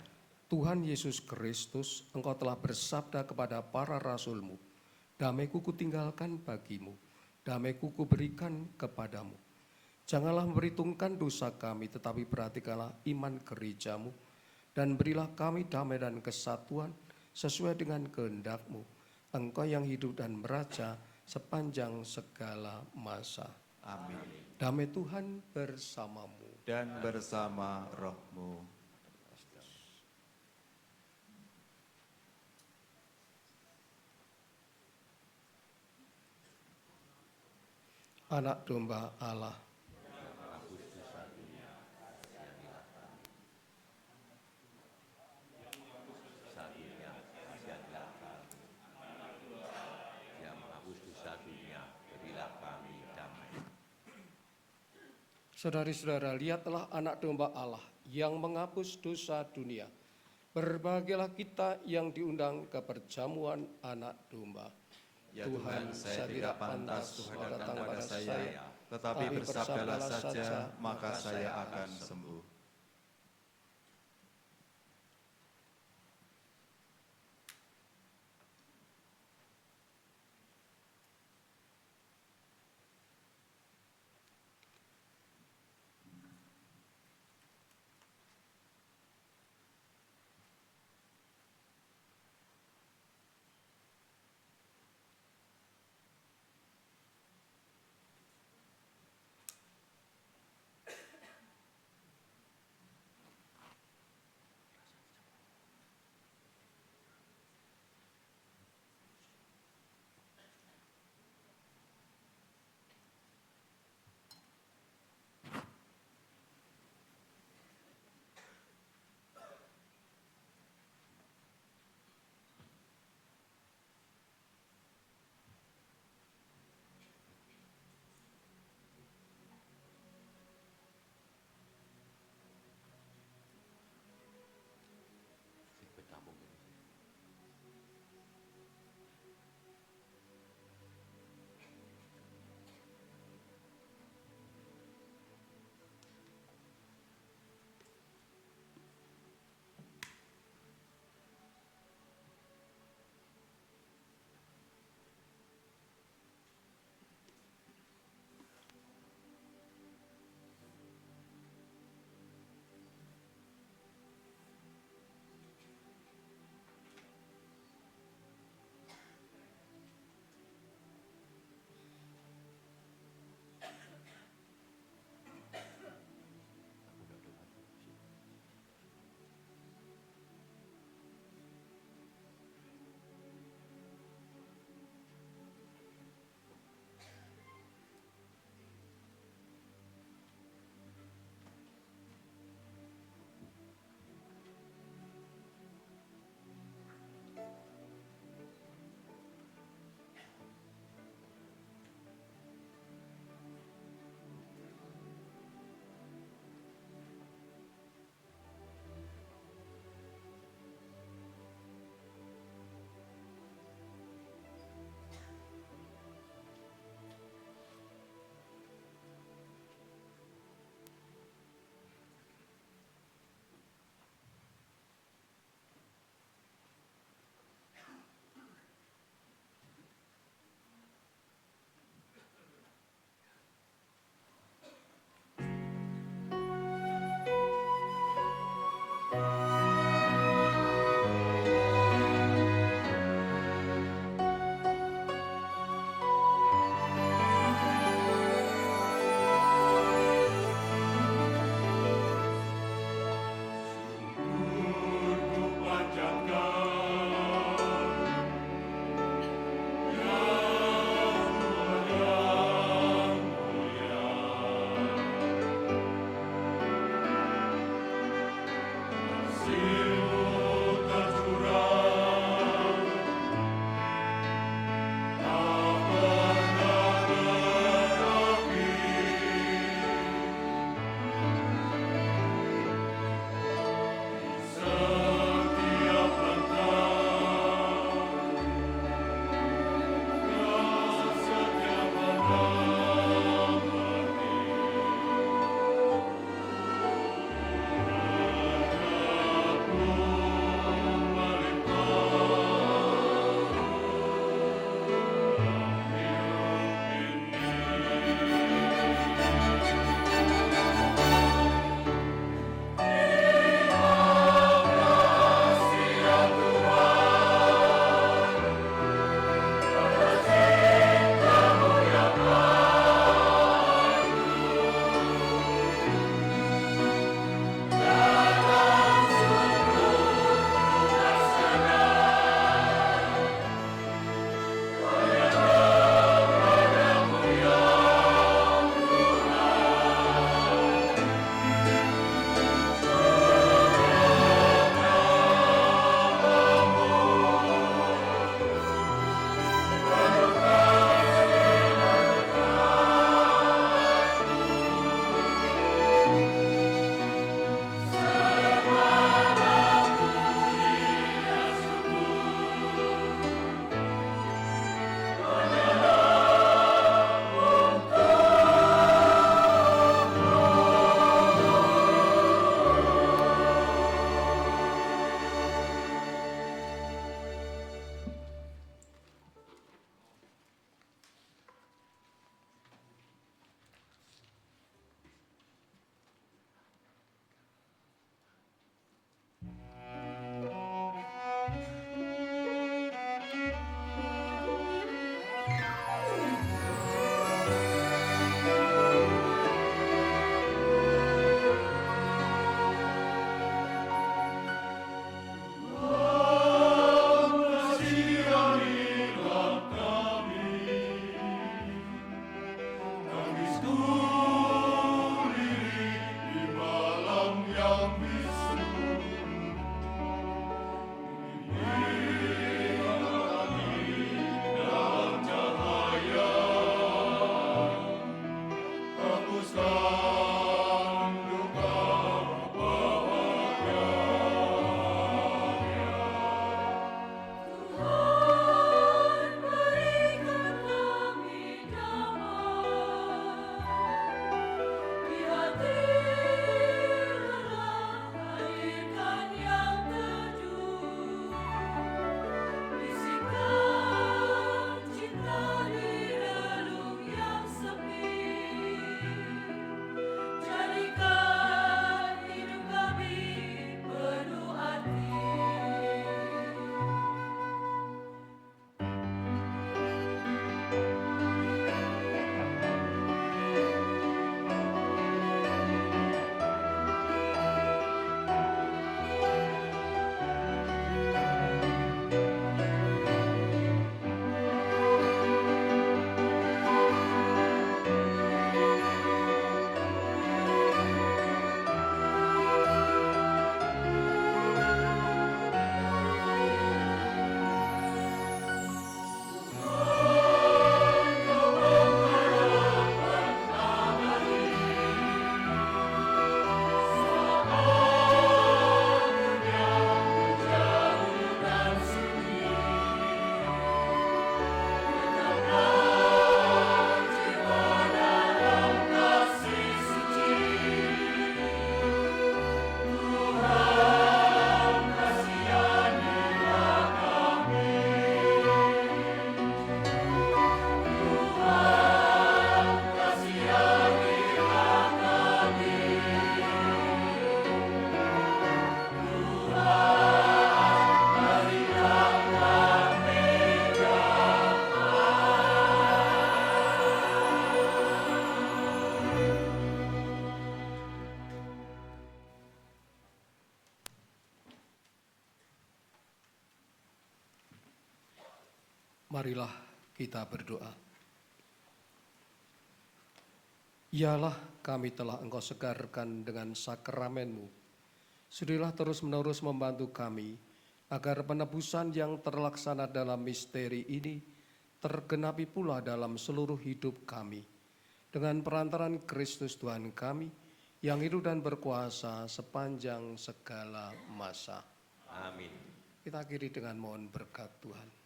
Tuhan Yesus Kristus, Engkau telah bersabda kepada para rasul-Mu, damai-Ku kutinggalkan bagimu, damai-Ku kuberikan kepadamu. Janganlah memperhitungkan dosa kami, tetapi perhatikanlah iman gereja-Mu, dan berilah kami damai dan kesatuan sesuai dengan kehendak-Mu, Engkau yang hidup dan meraja sepanjang segala masa. Amin. Damai Tuhan bersamamu. Dan bersama rohmu. Anak domba Allah. Saudari-saudara, lihatlah anak domba Allah yang menghapus dosa dunia. Berbahagialah kita yang diundang ke perjamuan anak domba. Ya Tuhan, saya tidak pantas Tuhan datang pada saya, tetapi bersabdalah saja, maka saya akan sembuh. Marilah kita berdoa. Yalah, kami telah Engkau segarkan dengan sakramenmu. Sudilah terus-menerus membantu kami, agar penebusan yang terlaksana dalam misteri ini tergenapi pula dalam seluruh hidup kami. Dengan perantaran Kristus Tuhan kami, yang hidup dan berkuasa sepanjang segala masa. Amin. Kita akhiri dengan mohon berkat Tuhan.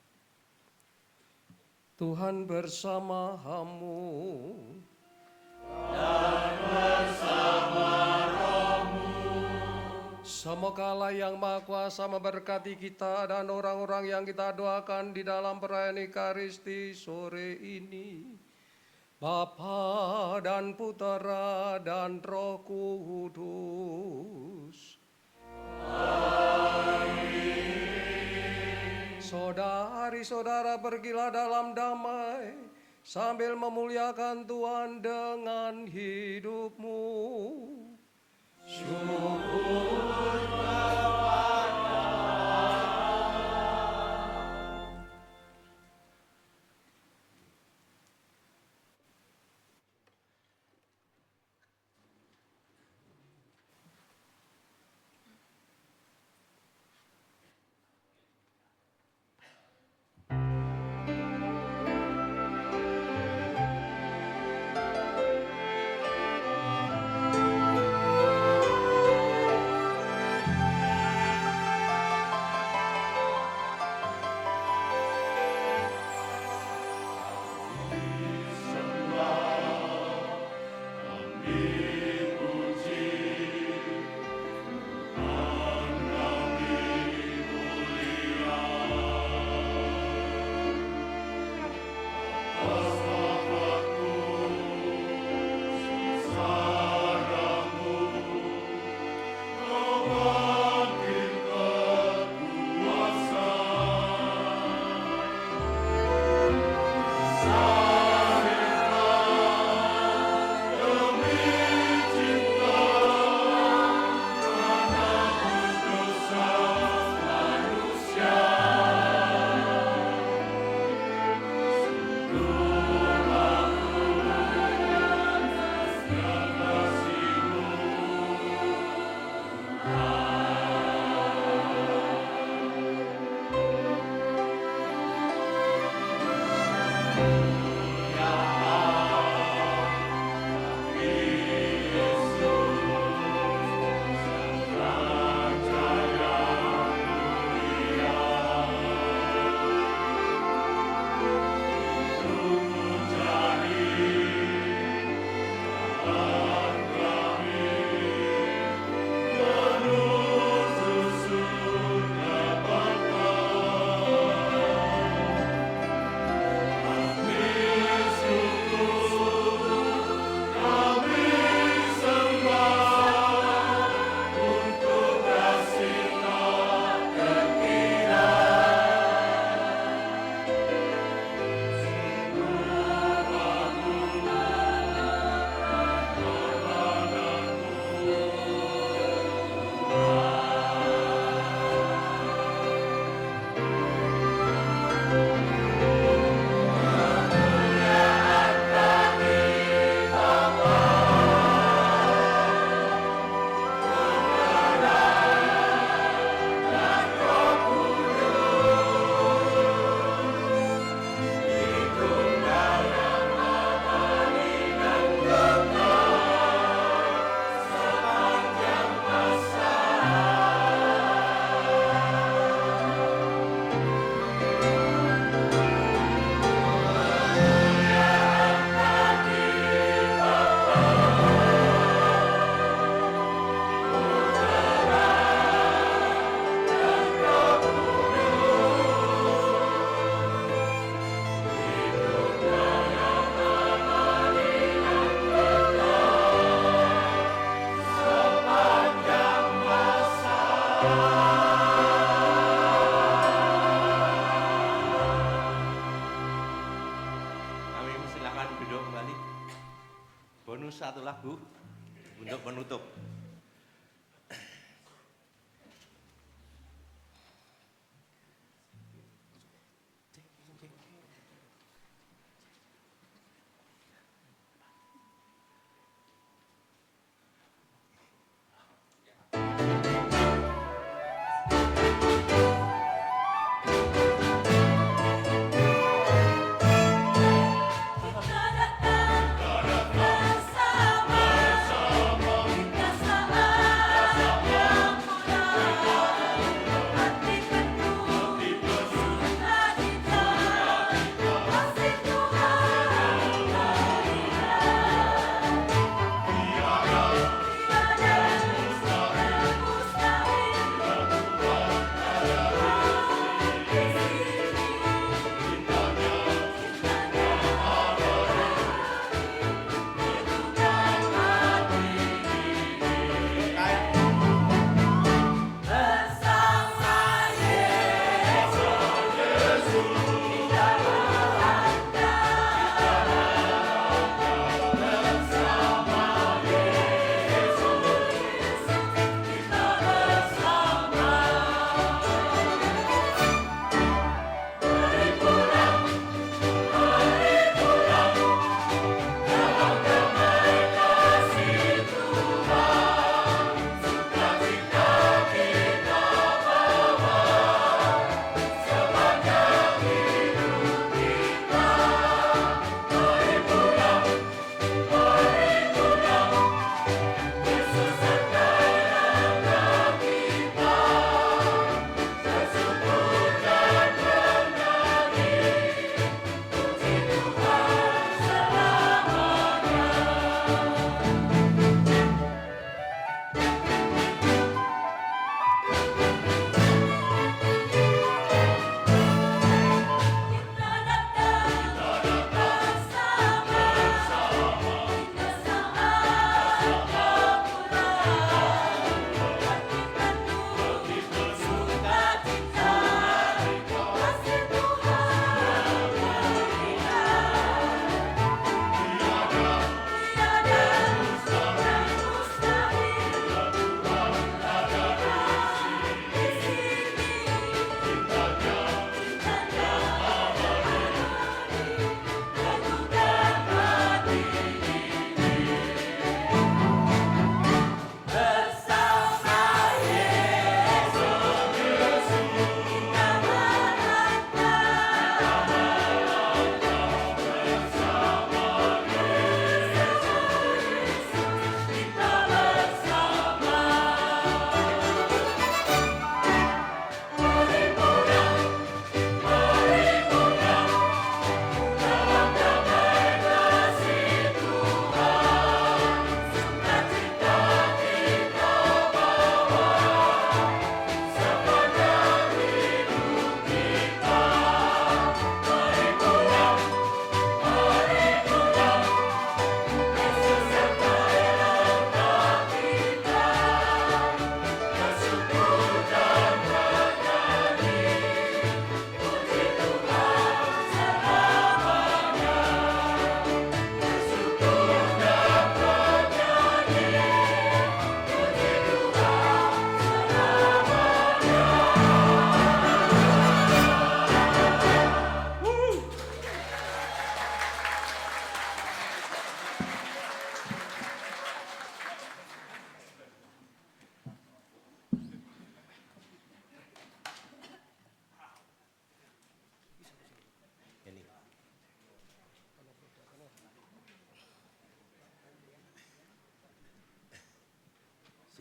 Tuhan bersama-Mu. Dan bersama rohmu. Semoga Allah yang Maha Kuasa memberkati kita dan orang-orang yang kita doakan di dalam perayaan Ekaristi sore ini. Bapa dan Putera dan Roh Kudus. Amin. Saudari-saudara, pergilah dalam damai sambil memuliakan Tuhan dengan hidupmu. Syukur kepada bonus satu lagu untuk penutup.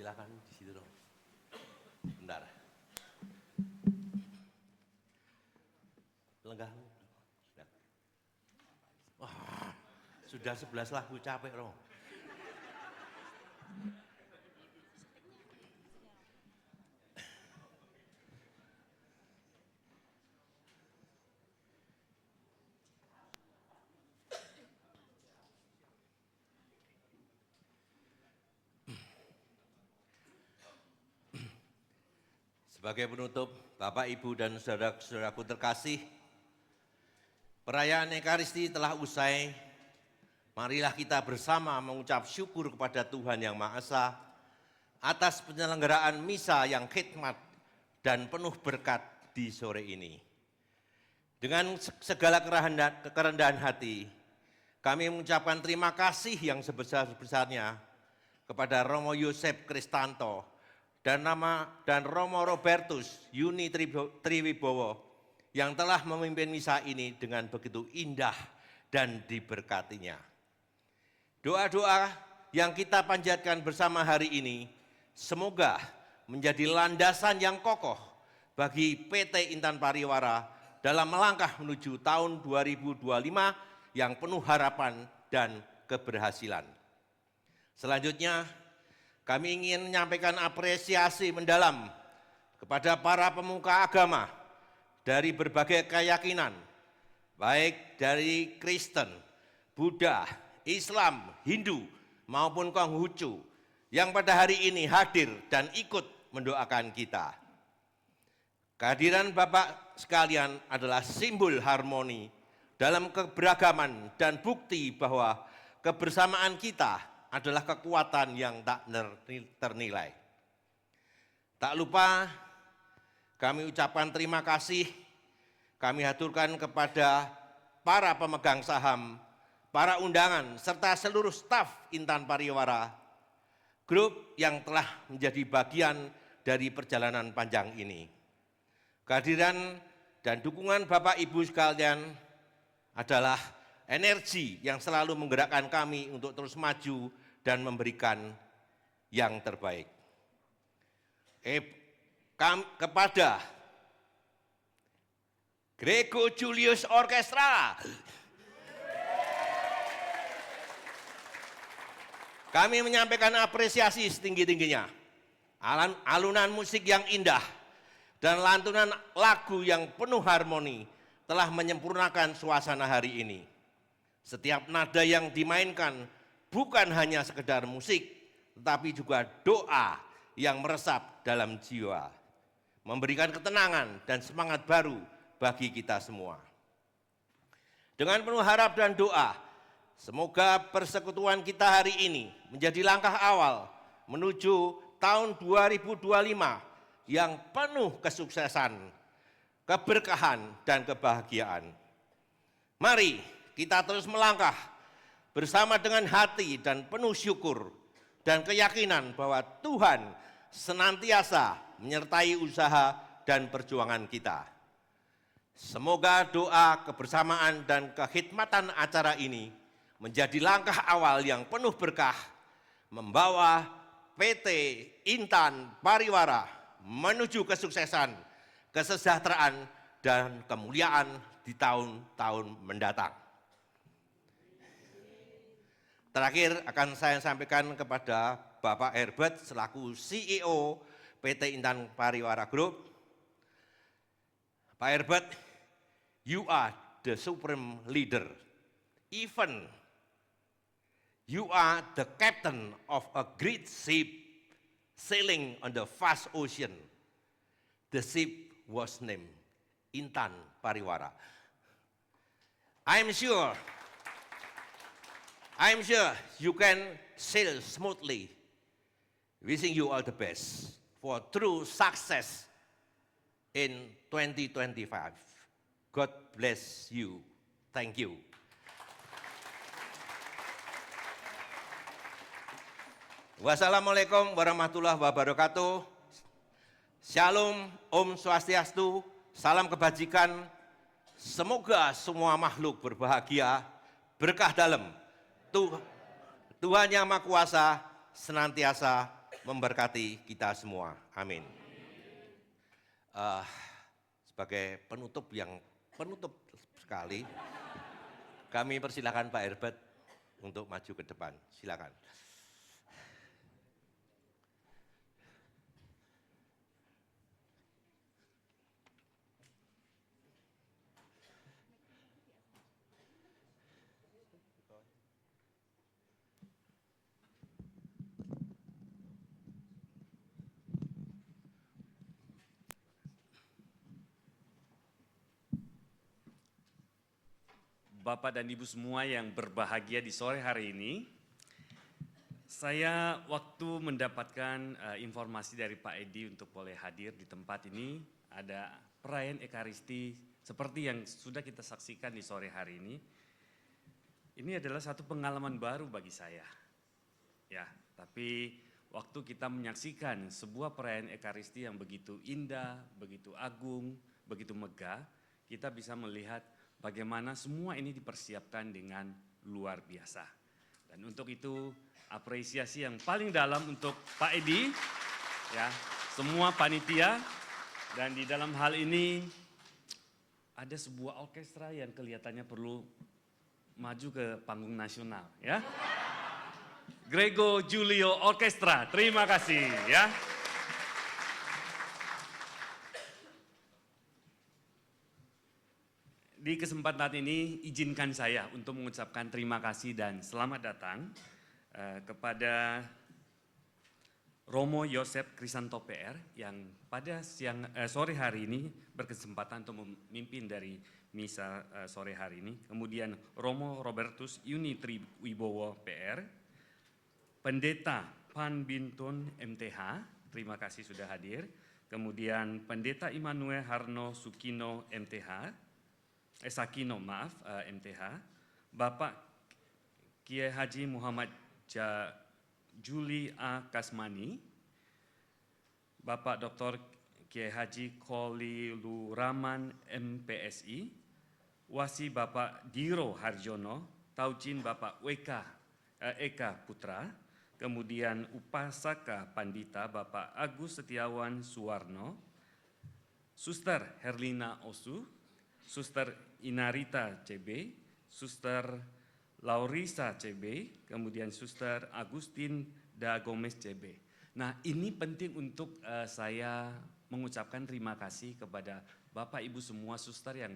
silakan di situ dong. Bentar. Lenggah. Wah, sudah 11 lagu capek dong. Sebagai penutup, Bapak, Ibu, dan saudara-saudaraku terkasih, perayaan Ekaristi telah usai. Marilah kita bersama mengucap syukur kepada Tuhan Yang Maha Esa atas penyelenggaraan misa yang khidmat dan penuh berkat di sore ini. Dengan segala kerendahan hati, kami mengucapkan terima kasih yang sebesar-besarnya kepada Romo Yosef Kristanto dan Romo Robertus Yuni Triwibowo yang telah memimpin misa ini dengan begitu indah dan diberkatinya. Doa-doa yang kita panjatkan bersama hari ini semoga menjadi landasan yang kokoh bagi PT Intan Pariwara dalam melangkah menuju tahun 2025 yang penuh harapan dan keberhasilan. Selanjutnya, kami ingin menyampaikan apresiasi mendalam kepada para pemuka agama dari berbagai keyakinan, baik dari Kristen, Buddha, Islam, Hindu, maupun Konghucu, yang pada hari ini hadir dan ikut mendoakan kita. Kehadiran Bapak sekalian adalah simbol harmoni dalam keberagaman dan bukti bahwa kebersamaan kita adalah kekuatan yang tak ternilai. Tak lupa kami ucapkan terima kasih, kami haturkan kepada para pemegang saham, para undangan, serta seluruh staf Intan Pariwara, grup yang telah menjadi bagian dari perjalanan panjang ini. Kehadiran dan dukungan Bapak Ibu sekalian adalah energi yang selalu menggerakkan kami untuk terus maju dan memberikan yang terbaik. Kepada Greco Julius Orchestra, kami menyampaikan apresiasi setinggi-tingginya. Alunan musik yang indah dan lantunan lagu yang penuh harmoni telah menyempurnakan suasana hari ini. Setiap nada yang dimainkan bukan hanya sekedar musik, tetapi juga doa yang meresap dalam jiwa, memberikan ketenangan dan semangat baru bagi kita semua. Dengan penuh harap dan doa, semoga persekutuan kita hari ini menjadi langkah awal menuju tahun 2025 yang penuh kesuksesan, keberkahan, dan kebahagiaan. Mari kita terus melangkah bersama dengan hati dan penuh syukur dan keyakinan bahwa Tuhan senantiasa menyertai usaha dan perjuangan kita. Semoga doa, kebersamaan, dan kekhidmatan acara ini menjadi langkah awal yang penuh berkah, membawa PT Intan Pariwara menuju kesuksesan, kesejahteraan, dan kemuliaan di tahun-tahun mendatang. Terakhir akan saya sampaikan kepada Bapak Herbert selaku CEO PT Intan Pariwara Group. Pak Herbert, you are the supreme leader. Even you are the captain of a great ship sailing on the vast ocean. The ship was named Intan Pariwara. I'm sure you can sail smoothly. Wishing you all the best for true success in 2025. God bless you. Thank you. Wassalamualaikum warahmatullahi wabarakatuh. Shalom, Om Swastiastu, salam kebajikan. Semoga semua makhluk berbahagia, berkah dalam. Tuhan Yang Maha Kuasa senantiasa memberkati kita semua. Amin. Sebagai penutup sekali, kami persilakan Pak Herbert untuk maju ke depan. Silakan. Bapak dan Ibu semua yang berbahagia di sore hari ini, saya waktu mendapatkan informasi dari Pak Edi untuk boleh hadir di tempat ini, ada perayaan Ekaristi seperti yang sudah kita saksikan di sore hari ini. Ini adalah satu pengalaman baru bagi saya. Ya, tapi waktu kita menyaksikan sebuah perayaan Ekaristi yang begitu indah, begitu agung, begitu megah, kita bisa melihat bagaimana semua ini dipersiapkan dengan luar biasa. Dan untuk itu apresiasi yang paling dalam untuk Pak Edi, ya, semua panitia, dan di dalam hal ini ada sebuah orkestra yang kelihatannya perlu maju ke panggung nasional, ya. Grego Julio Orkestra, terima kasih, ya. Di kesempatan ini izinkan saya untuk mengucapkan terima kasih dan selamat datang kepada Romo Yosef Krisanto PR yang pada sore hari ini berkesempatan untuk memimpin dari misa sore hari ini. Kemudian Romo Robertus Yuni Triwibowo PR, Pendeta Pan Bintun MTH, terima kasih sudah hadir. Kemudian Pendeta Immanuel Harno Sakino MTH, Bapak Kiai Haji Muhammad Juli A. Kasmani, Bapak Dr. Kiai Haji Kholiluraman MPSI, Wasi Bapak Diro Harjono, Taucin Bapak Eka Putra, kemudian Upasaka Pandita Bapak Agus Setiawan Suwarno, Suster Herlina Osu, Suster Inarita CB, Suster Laurisa CB, kemudian Suster Agustin Da Gomez CB. Nah, ini penting untuk saya mengucapkan terima kasih kepada Bapak Ibu semua suster yang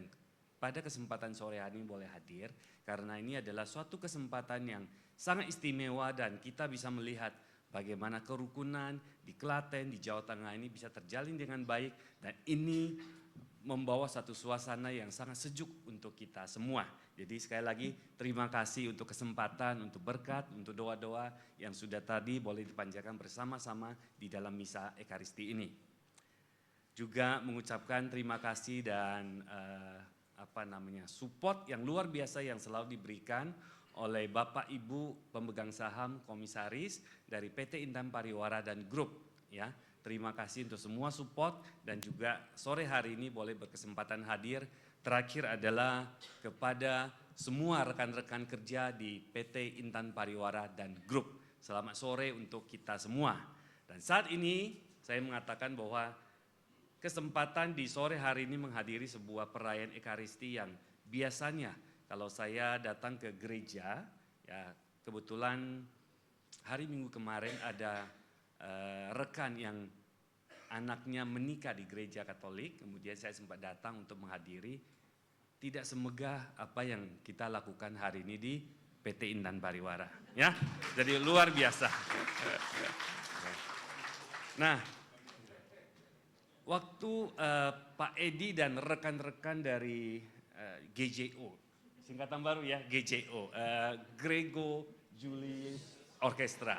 pada kesempatan sore hari ini boleh hadir, karena ini adalah suatu kesempatan yang sangat istimewa dan kita bisa melihat bagaimana kerukunan di Klaten, di Jawa Tengah ini bisa terjalin dengan baik, dan ini membawa satu suasana yang sangat sejuk untuk kita semua. Jadi sekali lagi terima kasih untuk kesempatan, untuk berkat, untuk doa-doa yang sudah tadi boleh dipanjatkan bersama-sama di dalam misa Ekaristi ini. Juga mengucapkan terima kasih dan support yang luar biasa yang selalu diberikan oleh Bapak Ibu pemegang saham komisaris dari PT Intan Pariwara dan Grup, ya. Terima kasih untuk semua support dan juga sore hari ini boleh berkesempatan hadir. Terakhir adalah kepada semua rekan-rekan kerja di PT Intan Pariwara dan Grup. Selamat sore untuk kita semua. Dan saat ini saya mengatakan bahwa kesempatan di sore hari ini menghadiri sebuah perayaan Ekaristi yang biasanya kalau saya datang ke gereja, ya kebetulan hari Minggu kemarin ada rekan yang anaknya menikah di gereja Katolik, kemudian saya sempat datang untuk menghadiri. Tidak semegah apa yang kita lakukan hari ini di PT Intan Pariwara, ya. Jadi luar biasa. Nah, waktu Pak Edi dan rekan-rekan dari GJO, singkatan baru ya, GJO, Grego Julius Orkestra,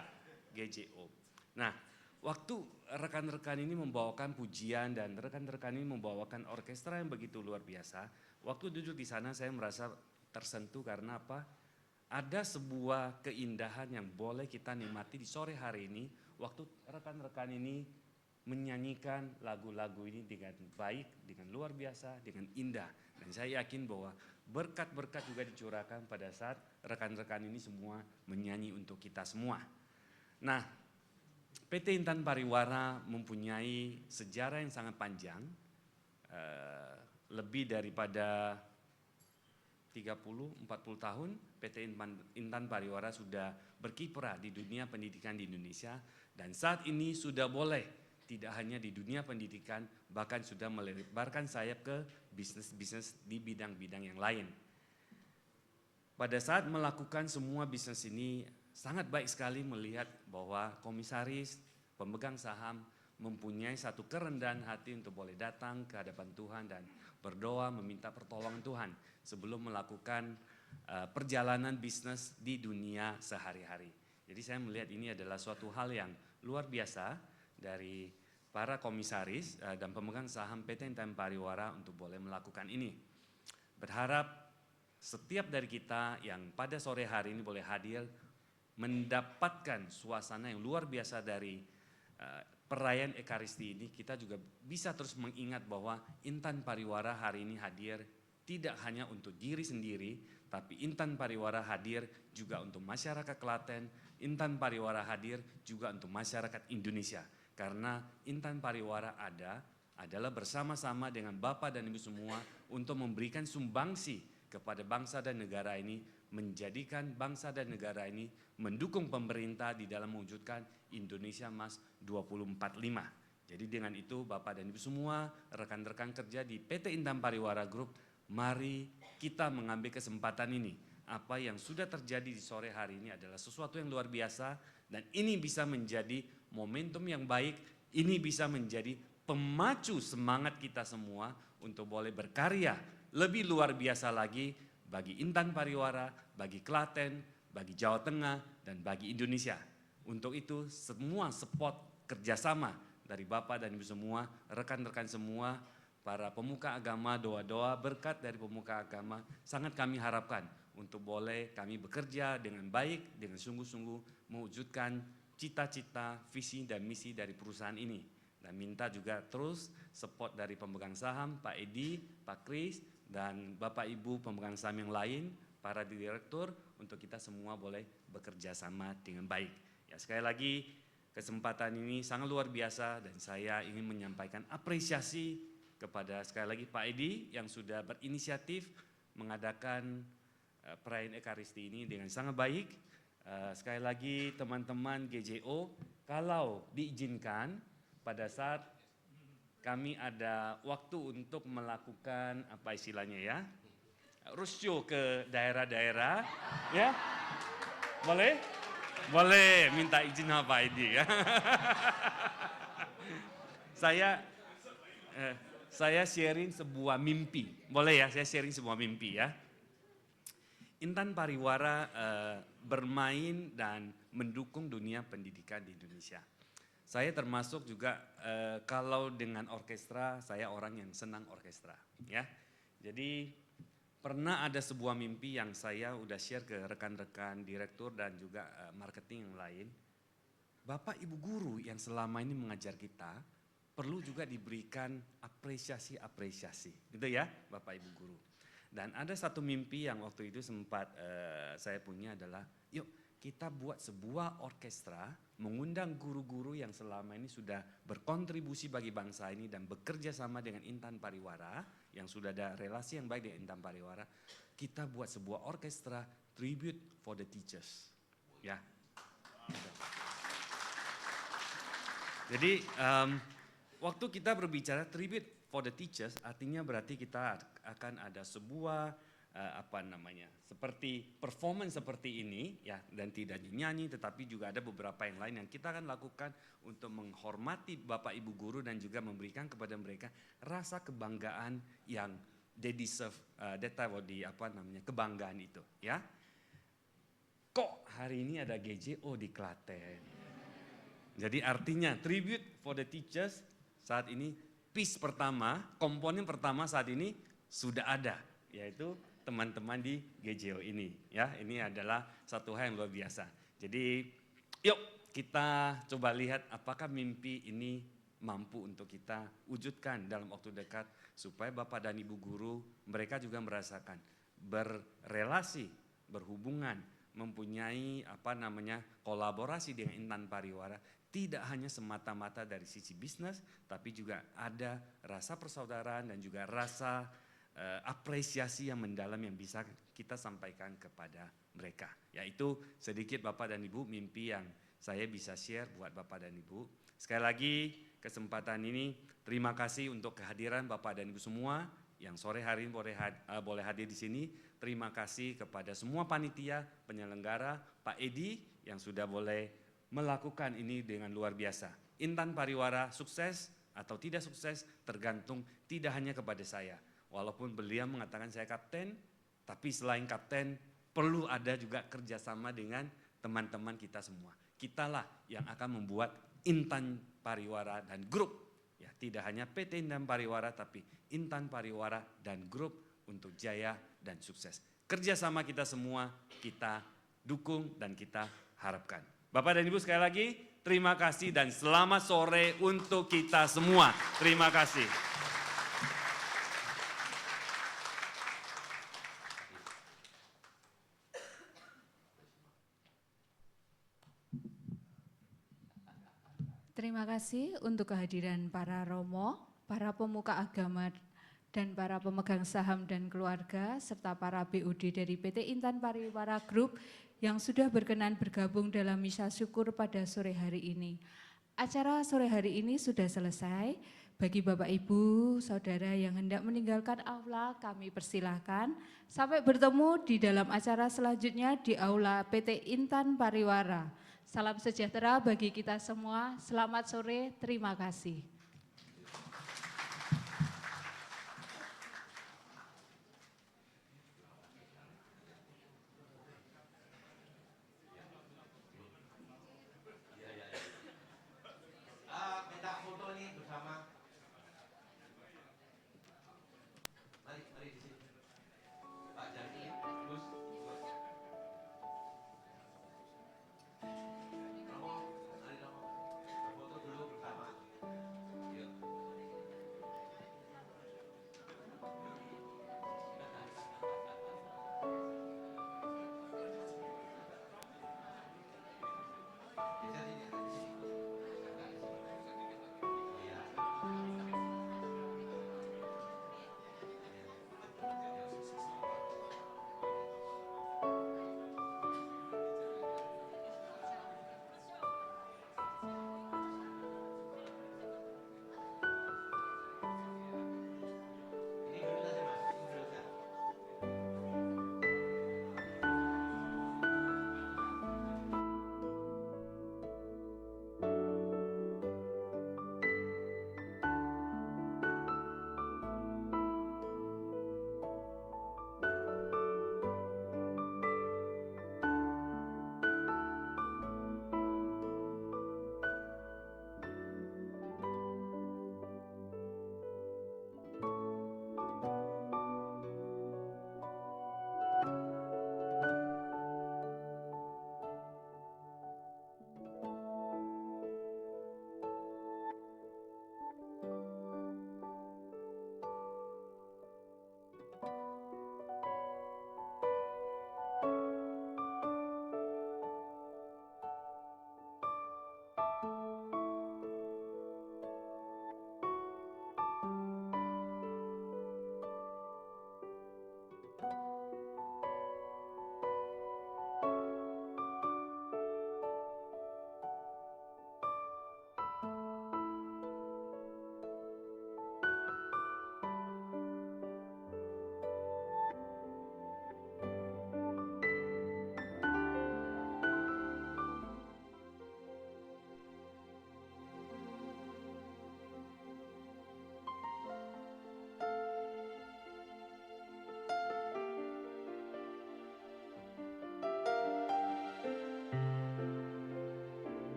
GJO. Nah, waktu rekan-rekan ini membawakan pujian dan rekan-rekan ini membawakan orkestra yang begitu luar biasa, waktu duduk di sana saya merasa tersentuh karena apa? Ada sebuah keindahan yang boleh kita nikmati di sore hari ini, waktu rekan-rekan ini menyanyikan lagu-lagu ini dengan baik, dengan luar biasa, dengan indah. Dan saya yakin bahwa berkat-berkat juga dicurahkan pada saat rekan-rekan ini semua menyanyi untuk kita semua. Nah, PT Intan Pariwara mempunyai sejarah yang sangat panjang, lebih daripada 30-40 tahun PT Intan Pariwara sudah berkiprah di dunia pendidikan di Indonesia, dan saat ini sudah boleh tidak hanya di dunia pendidikan, bahkan sudah melebarkan sayap ke bisnis-bisnis di bidang-bidang yang lain. Pada saat melakukan semua bisnis ini, sangat baik sekali melihat bahwa komisaris, pemegang saham mempunyai satu kerendahan hati untuk boleh datang ke hadapan Tuhan dan berdoa meminta pertolongan Tuhan sebelum melakukan perjalanan bisnis di dunia sehari-hari. Jadi saya melihat ini adalah suatu hal yang luar biasa dari para komisaris dan pemegang saham PT Intan Pariwara untuk boleh melakukan ini. Berharap setiap dari kita yang pada sore hari ini boleh hadir mendapatkan suasana yang luar biasa dari perayaan Ekaristi ini. Kita juga bisa terus mengingat bahwa Intan Pariwara hari ini hadir tidak hanya untuk diri sendiri, tapi Intan Pariwara hadir juga untuk masyarakat Klaten, Intan Pariwara hadir juga untuk masyarakat Indonesia. Karena Intan Pariwara adalah bersama-sama dengan Bapak dan Ibu semua untuk memberikan sumbangsi kepada bangsa dan negara ini, menjadikan bangsa dan negara ini mendukung pemerintah di dalam mewujudkan Indonesia Mas 2045. Jadi dengan itu Bapak dan Ibu semua, rekan-rekan kerja di PT Intan Pariwara Group, mari kita mengambil kesempatan ini. Apa yang sudah terjadi di sore hari ini adalah sesuatu yang luar biasa, dan ini bisa menjadi momentum yang baik, ini bisa menjadi pemacu semangat kita semua untuk boleh berkarya lebih luar biasa lagi bagi Intan Pariwara, bagi Klaten, bagi Jawa Tengah, dan bagi Indonesia. Untuk itu semua support kerjasama dari Bapak dan Ibu semua, rekan-rekan semua, para pemuka agama, doa-doa berkat dari pemuka agama sangat kami harapkan untuk boleh kami bekerja dengan baik, dengan sungguh-sungguh mewujudkan cita-cita, visi dan misi dari perusahaan ini. Dan minta juga terus support dari pemegang saham, Pak Edi, Pak Kris, dan Bapak Ibu pemegang saham yang lain, para direktur, untuk kita semua boleh bekerja sama dengan baik. Ya, sekali lagi kesempatan ini sangat luar biasa, dan saya ingin menyampaikan apresiasi kepada sekali lagi Pak Edi yang sudah berinisiatif mengadakan perayaan Ekaristi ini dengan sangat baik. Sekali lagi teman-teman GJO, kalau diizinkan pada saat kami ada waktu untuk melakukan apa istilahnya ya, roadshow ke daerah-daerah, ya, boleh? Boleh, minta izin sama Pak Edi ya. Saya sharing sebuah mimpi, boleh ya? Saya sharing sebuah mimpi ya. Intan Pariwara bermain dan mendukung dunia pendidikan di Indonesia. Saya termasuk juga kalau dengan orkestra, saya orang yang senang orkestra, ya. Jadi pernah ada sebuah mimpi yang saya udah share ke rekan-rekan direktur dan juga marketing yang lain. Bapak Ibu guru yang selama ini mengajar kita perlu juga diberikan apresiasi, gitu ya, Bapak Ibu guru. Dan ada satu mimpi yang waktu itu sempat saya punya adalah, yuk kita buat sebuah orkestra, mengundang guru-guru yang selama ini sudah berkontribusi bagi bangsa ini dan bekerja sama dengan Intan Pariwara, yang sudah ada relasi yang baik dengan Intan Pariwara. Kita buat sebuah orkestra tribute for the teachers, ya. Jadi waktu kita berbicara tribute for the teachers, artinya berarti kita akan ada sebuah seperti performance seperti ini, ya, dan tidak nyanyi, tetapi juga ada beberapa yang lain yang kita akan lakukan untuk menghormati Bapak Ibu guru dan juga memberikan kepada mereka rasa kebanggaan yang they deserve, kebanggaan itu, ya. Kok hari ini ada GJO di Klaten? Jadi artinya tribute for the teachers saat ini piece pertama, komponen pertama saat ini sudah ada, yaitu teman-teman di GJO ini, ya. Ini adalah satu hal yang luar biasa. Jadi yuk kita coba lihat apakah mimpi ini mampu untuk kita wujudkan dalam waktu dekat, supaya Bapak dan Ibu guru mereka juga merasakan berrelasi, berhubungan, mempunyai kolaborasi dengan Intan Pariwara tidak hanya semata-mata dari sisi bisnis, tapi juga ada rasa persaudaraan dan juga rasa apresiasi yang mendalam yang bisa kita sampaikan kepada mereka. Yaitu sedikit Bapak dan Ibu mimpi yang saya bisa share buat Bapak dan Ibu. Sekali lagi kesempatan ini terima kasih untuk kehadiran Bapak dan Ibu semua yang sore hari ini boleh hadir di sini. Terima kasih kepada semua panitia, penyelenggara, Pak Edi yang sudah boleh melakukan ini dengan luar biasa. Intan Pariwara sukses atau tidak sukses tergantung tidak hanya kepada saya. Walaupun beliau mengatakan saya kapten, tapi selain kapten perlu ada juga kerjasama dengan teman-teman kita semua. Kitalah yang akan membuat Intan Pariwara dan grup. Ya, tidak hanya PT Intan Pariwara tapi Intan Pariwara dan grup untuk jaya dan sukses. Kerjasama kita semua kita dukung dan kita harapkan. Bapak dan Ibu sekali lagi terima kasih dan selamat sore untuk kita semua. Terima kasih. Terima kasih untuk kehadiran para romo, para pemuka agama, dan para pemegang saham dan keluarga, serta para BUD dari PT Intan Pariwara Group yang sudah berkenan bergabung dalam misa syukur pada sore hari ini. Acara sore hari ini sudah selesai. Bagi Bapak Ibu, Saudara yang hendak meninggalkan aula, kami persilahkan. Sampai bertemu di dalam acara selanjutnya di aula PT Intan Pariwara. Salam sejahtera bagi kita semua. Selamat sore, terima kasih. Minta foto nih bersama. Mari di sini. Pak Jani, Gus. Romo, mari Romo. Foto dulu bersama.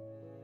Tuhan.